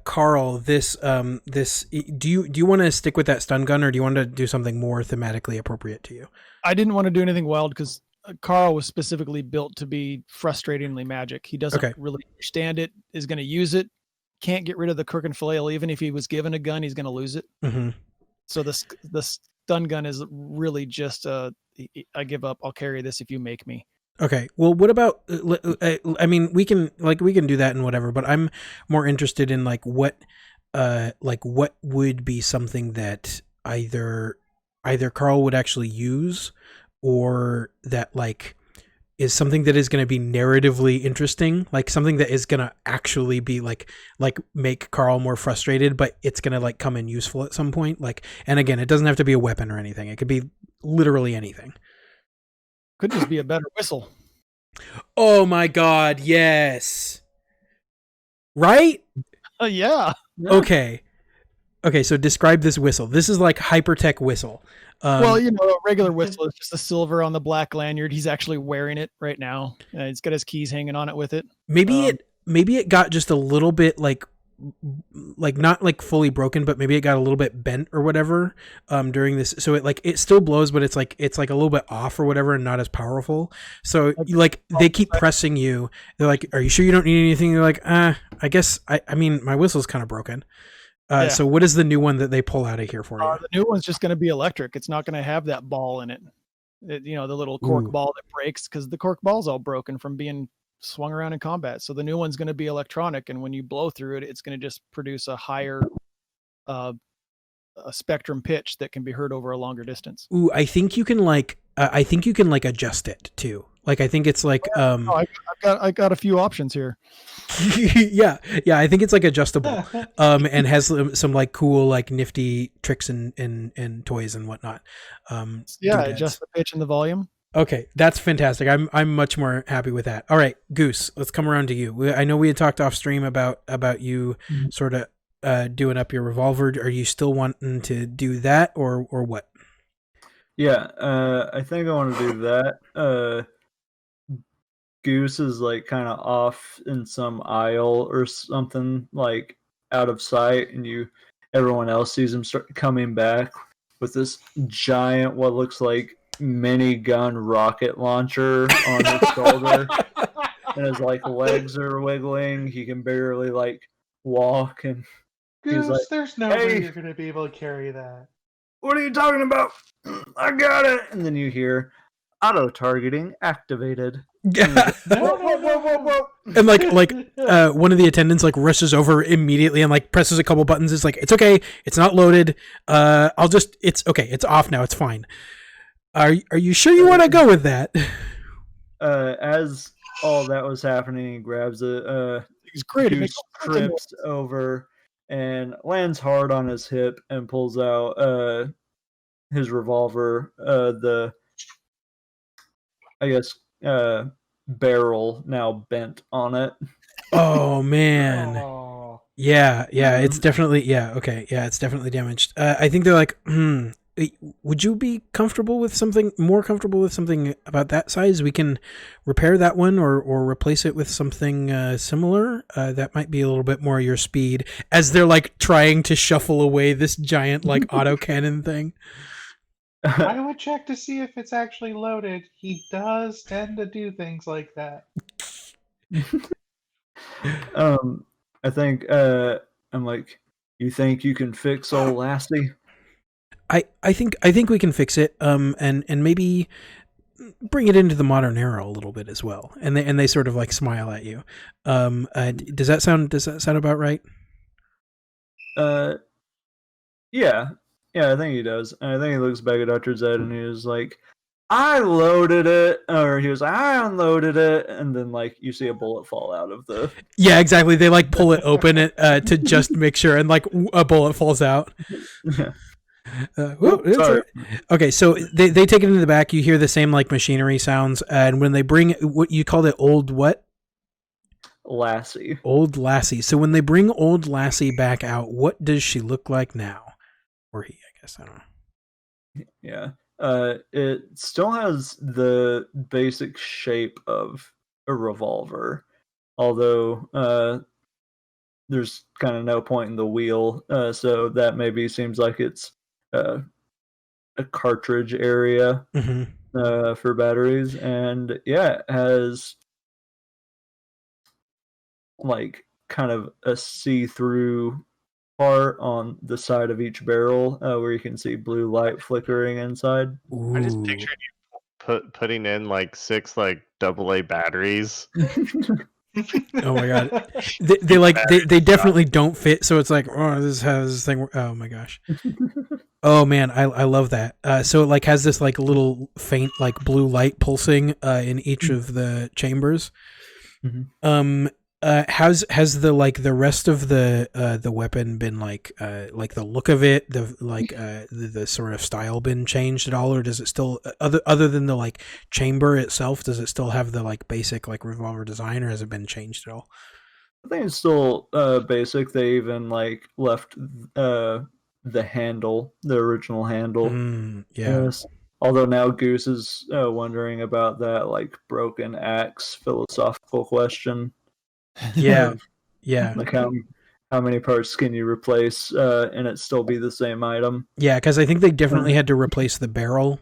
Carl, this do you want to stick with that stun gun, or do you want to do something more thematically appropriate to you? I didn't want to do anything wild because Carl was specifically built to be frustratingly magic. He doesn't really understand it, is going to use it, can't get rid of the crook and flail. Even if he was given a gun, he's going to lose it. Mm-hmm. So the stun gun is really just I give up. I'll carry this if you make me. Okay. Well, what about? I mean, we can do that and whatever. But I'm more interested in what would be something that either Carl would actually use, or that is something that is going to be narratively interesting, like something that is going to actually be like make Carl more frustrated, but it's going to come in useful at some point. And again, it doesn't have to be a weapon or anything. It could be literally anything. Could just be a better whistle. Oh my God. Yes. Right? Yeah. Okay. Okay, so describe this whistle. This is like hypertech whistle. Well, you know, a regular whistle is just a silver on the black lanyard. He's actually wearing it right now. He's got his keys hanging on it with it. maybe it got just a little bit like not like fully broken, but maybe it got a little bit bent or whatever during this. So it still blows, but it's like a little bit off or whatever, and not as powerful. So like they keep pressing you. They're like, "Are you sure you don't need anything?" You're like, I guess I mean my whistle's kind of broken. Yeah. So what is the new one that they pull out of here for you? The new one's just going to be electric. It's not going to have that ball in it. You know, the little cork Ooh. ball that breaks, because the cork ball's all broken from being swung around in combat. So the new one's going to be electronic, and when you blow through it, it's going to just produce a higher a spectrum pitch that can be heard over a longer distance. Ooh, I think you can like adjust it too. Like I think it's like I got a few options here. yeah, I think it's like adjustable and has some like cool like nifty tricks and toys and whatnot. Adjust the pitch and the volume. Okay, that's fantastic. I'm much more happy with that. All right, Goose, let's come around to you. I know we had talked off stream about you sort of doing up your revolver. Are you still wanting to do that or what? Yeah, I think I want to do that. Goose is like kind of off in some aisle or something, like out of sight, and everyone else sees him start coming back with this giant, what looks like minigun rocket launcher on his shoulder, and his like legs are wiggling. He can barely like walk, and Goose, he's like, there's no "Hey, way you're going to be able to carry that. what are you talking about? I got it!" And then you hear auto targeting activated. Whoa. And like one of the attendants like rushes over immediately and like presses a couple buttons. It's like, it's okay, it's not loaded. It's okay, it's off now, it's fine. Are you sure you want to go with that? As all that was happening, he grabs it. It's great. Goose trips over and lands hard on his hip and pulls out his revolver. Barrel now bent on it. Oh man. Oh. Yeah, it's definitely it's definitely damaged. I think they're like, would you be more comfortable with something about that size? We can repair that one or replace it with something similar that might be a little bit more your speed, as they're like trying to shuffle away this giant like autocannon thing. I would check to see if it's actually loaded. He does tend to do things like that. I think I'm like, you think you can fix old Lassie? I think we can fix it, and maybe bring it into the modern era a little bit as well. And they sort of like smile at you. Does that sound about right? Yeah, I think he does. And I think he looks back at Dr. Zed and he was like, I loaded it, or he was like, I unloaded it, and then like you see a bullet fall out of the. Yeah, exactly. They like pull it open to just make sure, and like a bullet falls out. Yeah. Sorry. Okay, so they take it into the back. You hear the same like machinery sounds, and when they bring what you called it, old what? Lassie. Old Lassie. So when they bring old Lassie back out, what does she look like now? Or he, I guess, I don't know. Yeah. It still has the basic shape of a revolver, although there's kind of no point in the wheel, so that maybe seems like it's a cartridge area for batteries. And yeah, it has like kind of a see-through part on the side of each barrel where you can see blue light flickering inside. Ooh. I just pictured you putting in like 6 like AA batteries. Oh my god, they definitely don't fit. So it's like, oh, this has this thing. Oh my gosh. Oh man, I love that. So it like has this like little faint like blue light pulsing in each of the chambers. Has the like the rest of the weapon been like the look of it, the sort of style been changed at all, or does it still other than the like chamber itself, does it still have the like basic like revolver design, or has it been changed at all? I think it's still basic. They even like left the handle, the original handle. Yeah. Yes. Although now Goose is wondering about that like broken axe philosophical question. Yeah. Of, Yeah. like how many parts can you replace and it still be the same item? Yeah, because I think they definitely had to replace the barrel,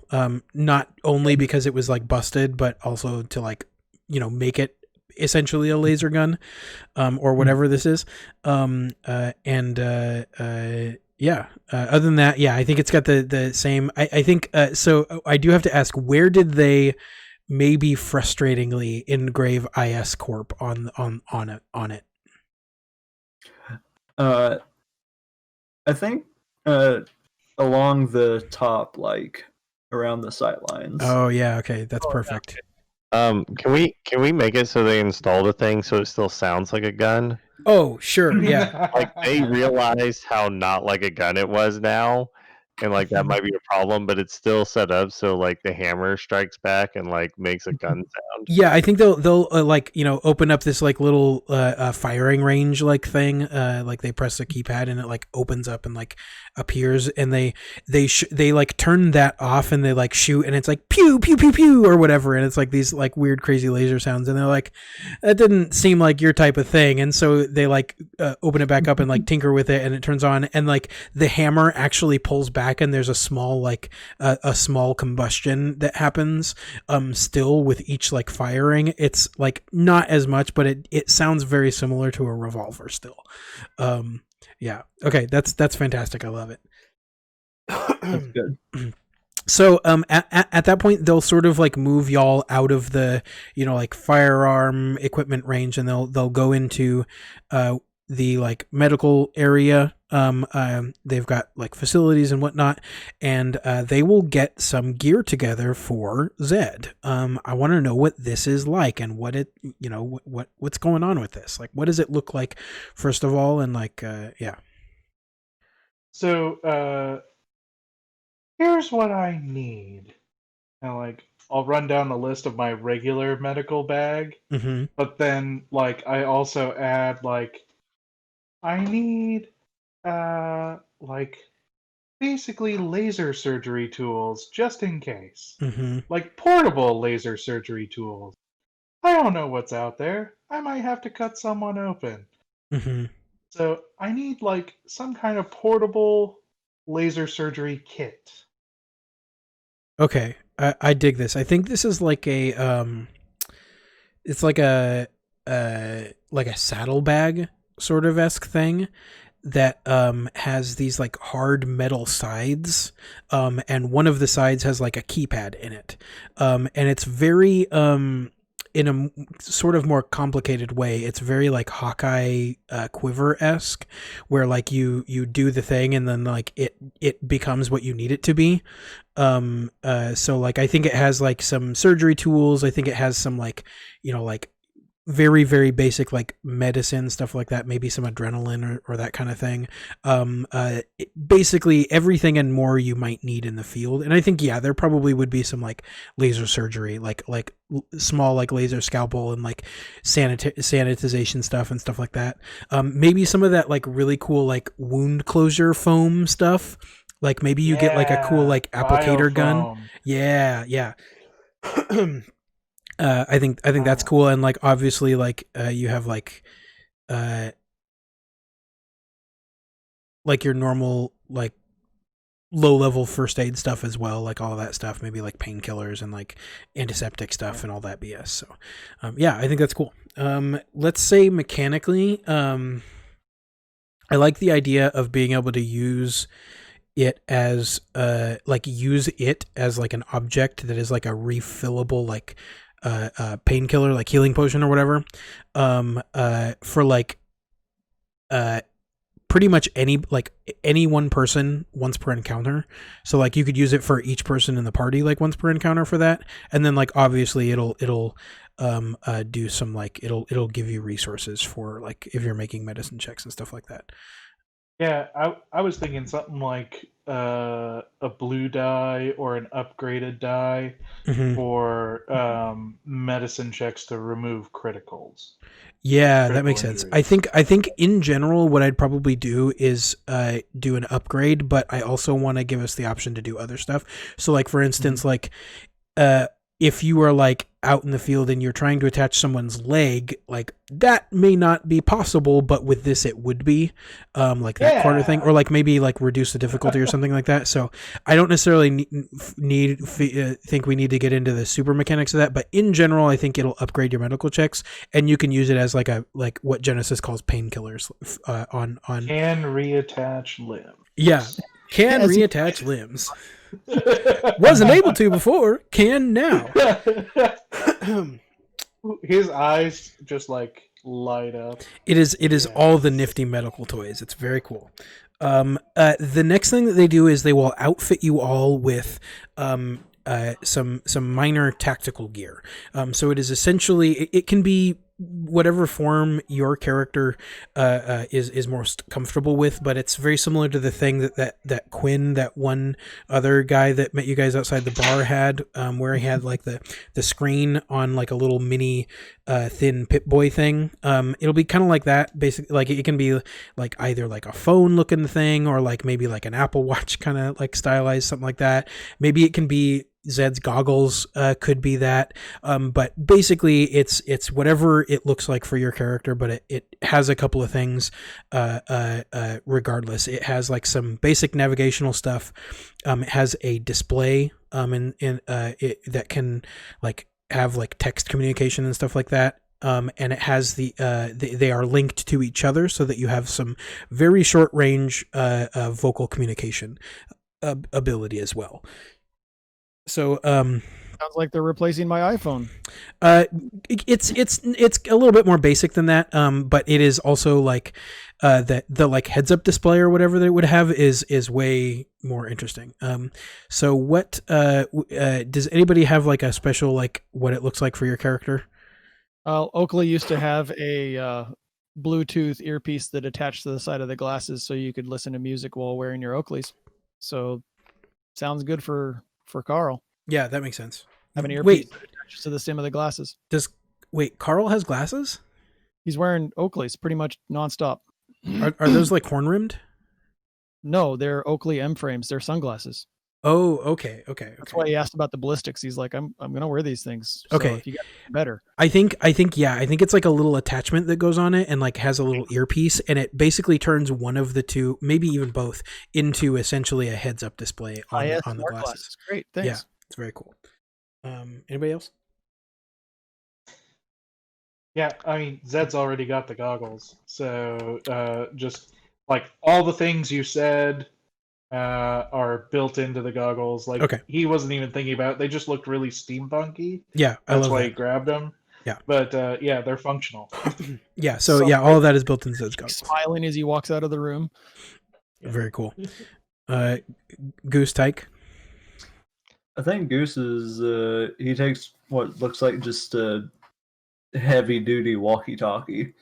not only because it was like busted, but also to like, make it essentially a laser gun, or whatever this is. Yeah. Other than that, yeah, I think it's got the same. I think so. I do have to ask, where did they maybe frustratingly engrave IS Corp on it? I think along the top, like around the sight lines. Oh yeah, okay, that's perfect. Can we make it so they install the thing so it still sounds like a gun? Oh sure, yeah. Like they realized how not like a gun it was now, and like that might be a problem, but it's still set up so like the hammer strikes back and like makes a gun sound. Yeah, I think they'll like open up this like little firing range like thing, like they press the keypad and it like opens up and like appears, and they like turn that off and they like shoot and it's like pew pew pew pew or whatever, and it's like these like weird crazy laser sounds, and they're like, that didn't seem like your type of thing, and so they like open it back up and like tinker with it and it turns on, and like the hammer actually pulls back and there's a small like a small combustion that happens still with each like firing. It's like not as much, but it sounds very similar to a revolver still. Yeah. Okay, that's fantastic. I love it. That's good. So at that point they'll sort of like move y'all out of the like firearm equipment range, and they'll go into the like medical area. They've got like facilities and whatnot, and they will get some gear together for Zed. I want to know what this is like and what it what's going on with this. Like, what does it look like first of all, and like yeah. So here's what I need. And like I'll run down the list of my regular medical bag, Mm-hmm. but then like I also add like I need like basically laser surgery tools just in case. Mm-hmm. Like portable laser surgery tools. I don't know what's out there. I might have to cut someone open. Mm-hmm. So I need like some kind of portable laser surgery kit. Okay, I dig this. I think this is like a it's like a saddlebag sort of esque thing that has these like hard metal sides, and one of the sides has like a keypad in it, and it's very in a sort of more complicated way. It's very like Hawkeye Quiver-esque, where like you do the thing and then like it becomes what you need it to be. So like I think it has like some surgery tools. I think it has some like like very very basic like medicine stuff like that, maybe some adrenaline or that kind of thing. Basically everything and more you might need in the field. And I think there probably would be some like laser surgery, like small like laser scalpel and like sanitization stuff and stuff like that. Maybe some of that like really cool like wound closure foam stuff, like maybe you get like a cool like applicator gun. Yeah. I think that's cool, and like obviously like you have like your normal like low level first aid stuff as well, like all of that stuff, maybe like painkillers and like antiseptic stuff and all that BS. So I think that's cool. Let's say mechanically, I like the idea of being able to use it as use it as like an object that is like a refillable like painkiller, like healing potion or whatever, for like pretty much any one person once per encounter. So like you could use it for each person in the party like once per encounter for that, and then like obviously it'll do some like it'll give you resources for like if you're making medicine checks and stuff like that. Yeah, I was thinking something like a blue die or an upgraded die Mhm. for medicine checks to remove criticals. Yeah, that Critical makes sense. injuries. I think in general, what I'd probably do is do an upgrade, but I also want to give us the option to do other stuff. So, like for instance, like if you are like out in the field and you're trying to attach someone's leg, like that may not be possible, but with this it would be, like that quarter thing, or like maybe like reduce the difficulty or something like that. So I don't necessarily think we need to get into the super mechanics of that, but in general, I think it'll upgrade your medical checks, and you can use it as like what Genesis calls painkillers on. Can reattach limbs. Yeah, can As- reattach limbs. Wasn't able to before, can now. His eyes just like light up. It is Yes. all the nifty medical toys. It's very cool. The next thing that they do is they will outfit you all with some minor tactical gear. So it is essentially it can be whatever form your character is most comfortable with, but it's very similar to the thing that Quinn, that one other guy that met you guys outside the bar, had, where he had like the screen on like a little mini thin Pip-Boy thing. It'll be kind of like that, basically. Like it can be like either like a phone looking thing, or like maybe like an Apple Watch kind of like stylized, something like that. Maybe it can be Zed's goggles, could be that, but basically it's whatever it looks like for your character, but it has a couple of things regardless. It has like some basic navigational stuff. It has a display that can like have like text communication and stuff like that. And it has they are linked to each other so that you have some very short range vocal communication ability as well. So Sounds like they're replacing my iPhone. It's a little bit more basic than that, but it is also like the like heads up display or whatever that it would have is way more interesting. So what does anybody have like a special like what it looks like for your character? Oakley used to have a Bluetooth earpiece that attached to the side of the glasses so you could listen to music while wearing your Oakleys. So sounds good for Carl. Yeah, that makes sense. Have an earpiece Wait, that attaches to the stem of the glasses. Carl has glasses? He's wearing Oakleys pretty much nonstop. Are those like horn rimmed? No, they're Oakley M frames. They're sunglasses. Oh, okay. That's why he asked about the ballistics. He's like, I'm gonna wear these things. So Okay. if you got better. I think it's like a little attachment that goes on it and like has a little earpiece, and it basically turns one of the two, maybe even both, into essentially a heads up display on the glasses. Great, thanks. Yeah, it's very cool. Anybody else? Yeah, I mean, Zed's already got the goggles, so just like all the things you said are built into the goggles. Like Okay. he wasn't even thinking about it. They just looked really steampunky. Yeah, I That's love why that. he grabbed them. Yeah. But yeah, they're functional. Yeah, so yeah, all of that is built into those goggles. Smiling as he walks out of the room. Very cool. Goose, Tyke. I think Goose is he takes what looks like just a heavy duty walkie-talkie.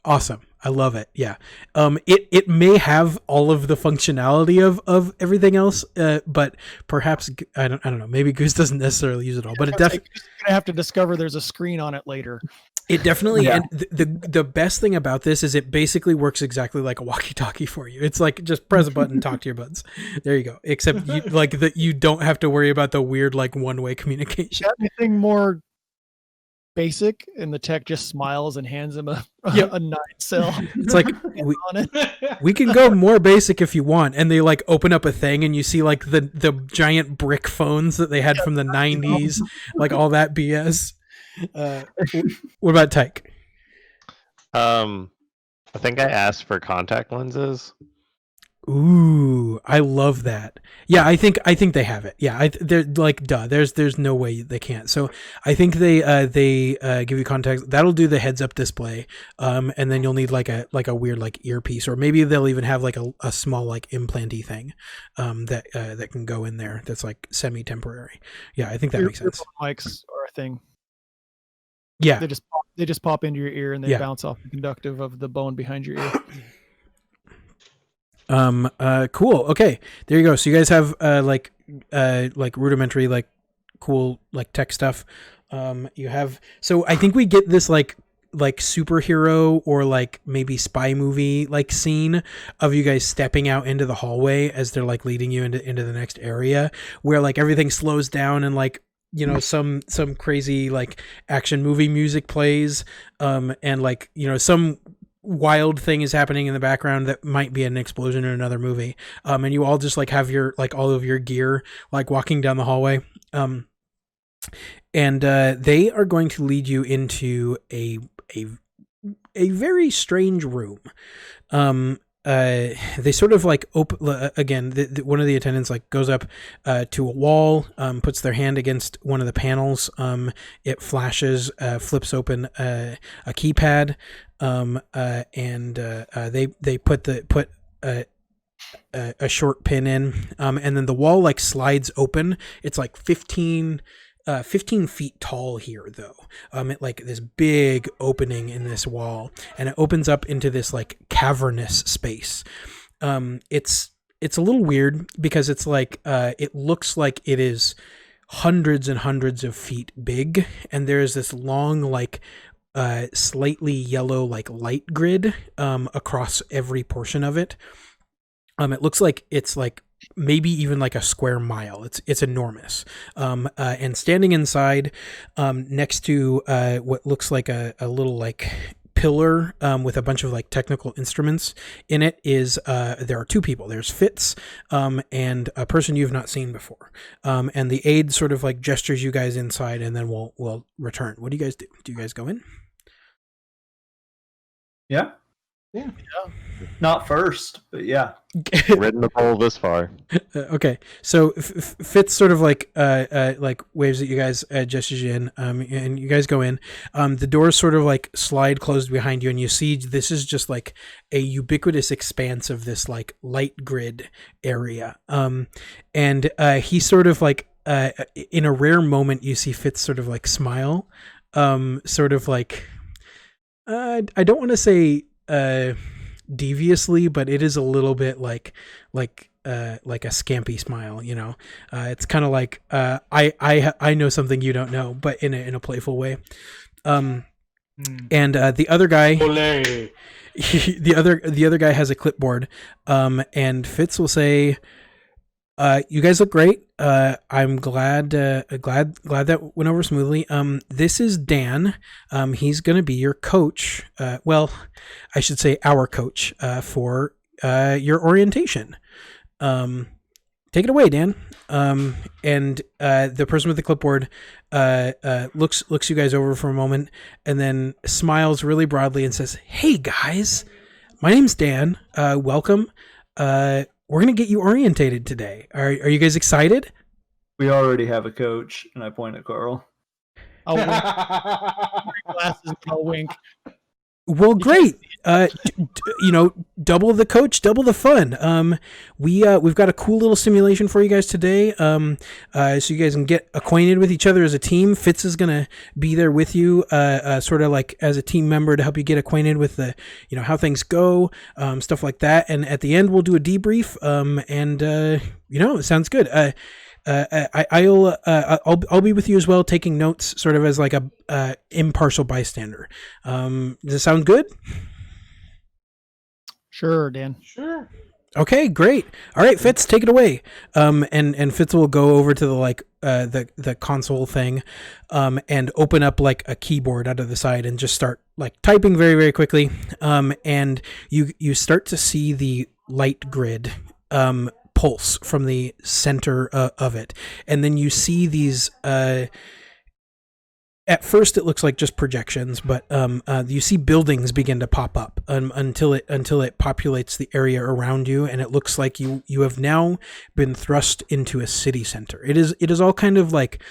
Awesome. I love it. Yeah. It may have all of the functionality of everything else, but perhaps I don't know. Maybe Goose doesn't necessarily use it all, but it definitely gonna have to discover there's a screen on it later. It definitely, Yeah. and the best thing about this is it basically works exactly like a walkie-talkie for you. It's like just press a button, talk to your buds. There you go. Except you, like that, you don't have to worry about the weird like one-way communication. Got anything more basic? And the tech just smiles and hands him a 9 cell. It's like on it. we can go more basic if you want, and they like open up a thing and you see like the giant brick phones that they had from the 90s, like all that BS. What about Tyke? I think I asked for contact lenses. Ooh, I love that. Yeah, I think they have it. Yeah, they're like duh. There's no way they can't. So I think they give you context. That'll do the heads up display. And then you'll need like a weird like earpiece, or maybe they'll even have like a small like implanty thing, that can go in there. That's like semi-temporary. Yeah, I think that makes sense. Mics are a thing. Yeah, They just pop into your ear and they Yeah. bounce off the conductive of the bone behind your ear. Cool. Okay. There you go. So you guys have like rudimentary, like cool, like tech stuff. You have, so I think we get this like superhero or like maybe spy movie like scene of you guys stepping out into the hallway as they're like leading you into the next area, where like everything slows down and like, you know, some crazy like action movie music plays, and like, you know, some wild thing is happening in the background that might be an explosion in another movie, and you all just like have your like all of your gear like walking down the hallway, and they are going to lead you into a very strange room. They sort of like open again. One of the attendants like goes up to a wall, puts their hand against one of the panels. It flashes, flips open a keypad, and they put a short pin in, and then the wall like slides open. It's like 15 feet tall here though. It like this big opening in this wall, and it opens up into this like cavernous space. It's a little weird because it's like it looks like it is hundreds and hundreds of feet big, and there's this long like slightly yellow like light grid across every portion of it. It looks like it's like maybe even like a square mile. It's enormous. And standing inside, next to what looks like a little like pillar with a bunch of like technical instruments in it is there are two people. There's Fitz and a person you've not seen before. And the aide sort of like gestures you guys inside, and then we'll return. What do you guys do? Do you guys go in? Yeah. Yeah. Not first, but yeah. Ridden the pole this far. Okay, so Fitz sort of like waves at you guys, gestures you in, and you guys go in. The doors sort of like slide closed behind you, and you see this is just like a ubiquitous expanse of this like light grid area. And he sort of like in a rare moment you see Fitz sort of like smile, sort of like I don't want to say deviously, but it is a little bit like a scampy smile, you know. It's kind of like I know something you don't know, but in a playful way. And the other guy, the other guy has a clipboard, and Fitz will say, "You guys look great. I'm glad that went over smoothly. This is Dan. He's going to be your coach. Well, I should say our coach for your orientation. Take it away, Dan." And the person with the clipboard looks you guys over for a moment, and then smiles really broadly and says, "Hey guys, my name's Dan. Welcome. We're going to get you orientated today. Are you guys excited?" We already have a coach, and I point at Carl. I'll wink. Glasses, and I'll wink. Well, great. You know, double the coach, double the fun. We've got a cool little simulation for you guys today. So you guys can get acquainted with each other as a team. Fitz is gonna be there with you, sort of like as a team member to help you get acquainted with the, you know, how things go, stuff like that. And at the end, we'll do a debrief. And you know, it sounds good. I'll be with you as well, taking notes, sort of as like a impartial bystander. Does it sound good? Sure, Dan. Sure. Okay, great. All right, Fitz, take it away. And Fitz will go over to the like the console thing, and open up like a keyboard out of the side and just start like typing very, very quickly. And you start to see the light grid pulse from the center of it, and then you see these. At first, it looks like just projections, but you see buildings begin to pop up until it populates the area around you, and it looks like you have now been thrust into a city center. It is all kind of like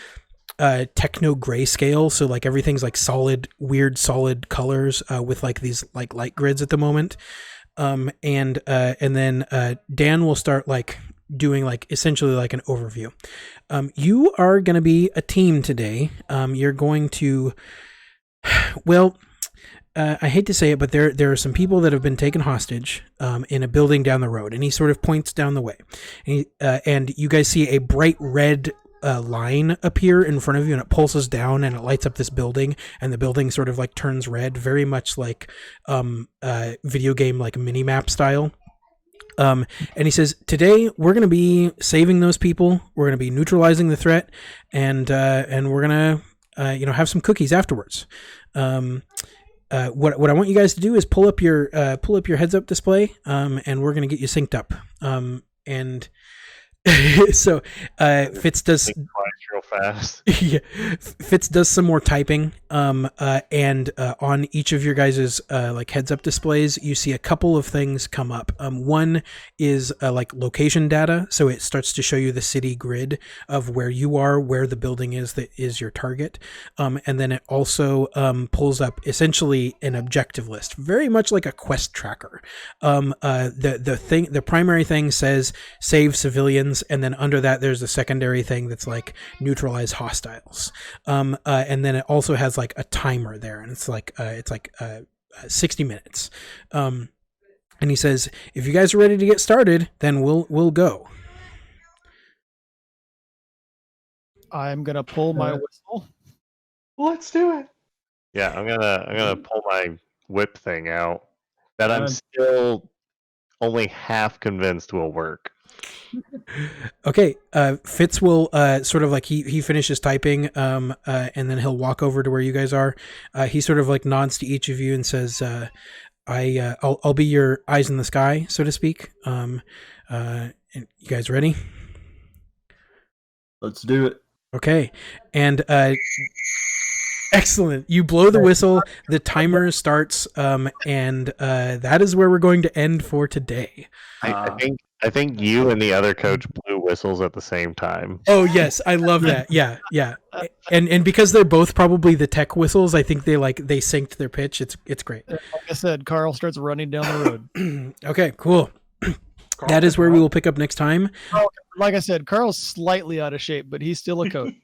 techno grayscale, so like everything's like weird solid colors with like these like light grids at the moment, and then Dan will start like doing like essentially like an overview. You are going to be a team today. You're going to, well, I hate to say it, but there are some people that have been taken hostage in a building down the road, and he sort of points down the way, and you guys see a bright red line appear in front of you, and it pulses down and it lights up this building, and the building sort of like turns red, very much like video game like mini map style. And he says, today we're going to be saving those people. We're going to be neutralizing the threat, and we're going to have some cookies afterwards. What I want you guys to do is pull up your heads up display, and we're going to get you synced up. And so Fitz does real fast. Yeah, Fitz does some more typing, and on each of your guys' like heads up displays, you see a couple of things come up. One is like location data, so it starts to show you the city grid of where you are, where the building is that is your target, and then it also pulls up essentially an objective list, very much like a quest tracker. The primary thing says save civilians, and then under that there's a secondary thing that's like neutralize hostiles, and then it also has like a timer there, and it's like 60 minutes, and he says, if you guys are ready to get started, then we'll go. I'm gonna pull my whistle. Let's do it. Yeah, I'm gonna pull my whip thing out that I'm still only half convinced will work. Okay, Fitz will sort of like he finishes typing, and then he'll walk over to where you guys are. He sort of like nods to each of you and says, I'll be your eyes in the sky, so to speak. You guys ready? Let's do it. Okay, and excellent. You blow the whistle, the timer starts, and that is where we're going to end for today. I think you and the other coach blew whistles at the same time. Oh yes, I love that. Yeah. And because they're both probably the tech whistles, I think they synced their pitch. It's great. Like I said, Carl starts running down the road. Okay, cool. That is where we will pick up next time. Like I said, Carl's slightly out of shape, but he's still a coach.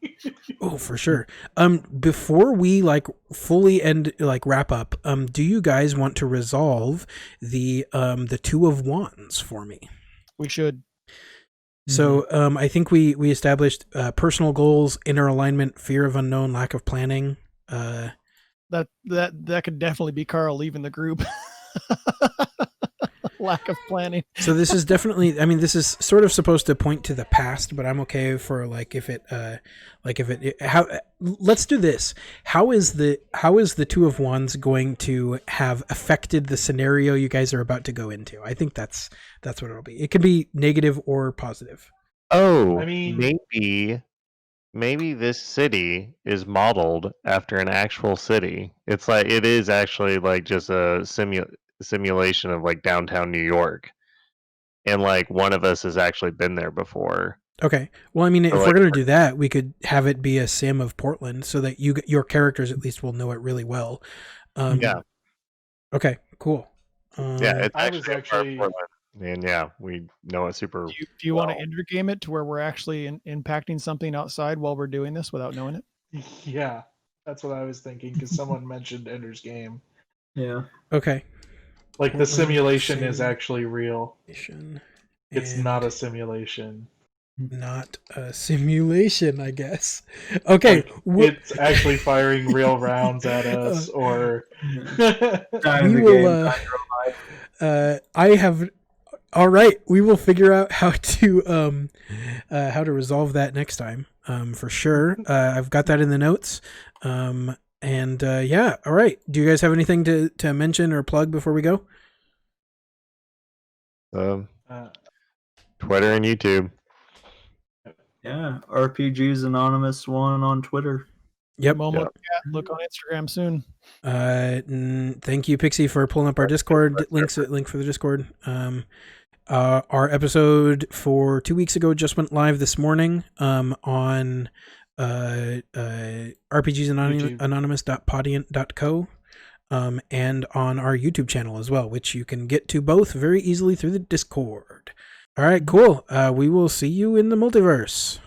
Oh, for sure. Before we fully wrap up, do you guys want to resolve the Two of Wands for me? We should. So I think we established personal goals, inner alignment, fear of unknown, lack of planning. That could definitely be Carl leaving the group. Lack of planning. So this is definitely, this is sort of supposed to point to the past, but I'm okay for let's do this. How is the Two of Wands going to have affected the scenario you guys are about to go into? I think that's what it'll be. It can be negative or positive. Oh, maybe this city is modeled after an actual city. It's like it is actually like just a simulation of like downtown New York, and like one of us has actually been there before. Okay, well, if we're gonna do that, we could have it be a sim of Portland, so that your characters at least will know it really well. Yeah. Okay, cool. It's I was actually Portland, and yeah, we know it super. Do you want to intergame it to where we're actually impacting something outside while we're doing this without knowing it? Yeah, that's what I was thinking, because someone mentioned Ender's Game. Yeah. Okay. Like the simulation is actually real. It's And not a simulation. not a simulation, I guess. Okay. It's actually firing real rounds at us, or We will. All right. We will figure out how to resolve that next time. For sure. I've got that in the notes. And yeah, all right. Do you guys have anything to mention or plug before we go? Twitter and YouTube. Yeah, RPGsAnonymous 1 on Twitter. Yep. Momo Cat, look on Instagram soon. Thank you, Pixie, for pulling up our Discord link for the Discord. Our episode for 2 weeks ago just went live this morning on RPGsAnonymous.podiant.co, and on our YouTube channel as well, which you can get to both very easily through the Discord. All right, cool. We will see you in the multiverse.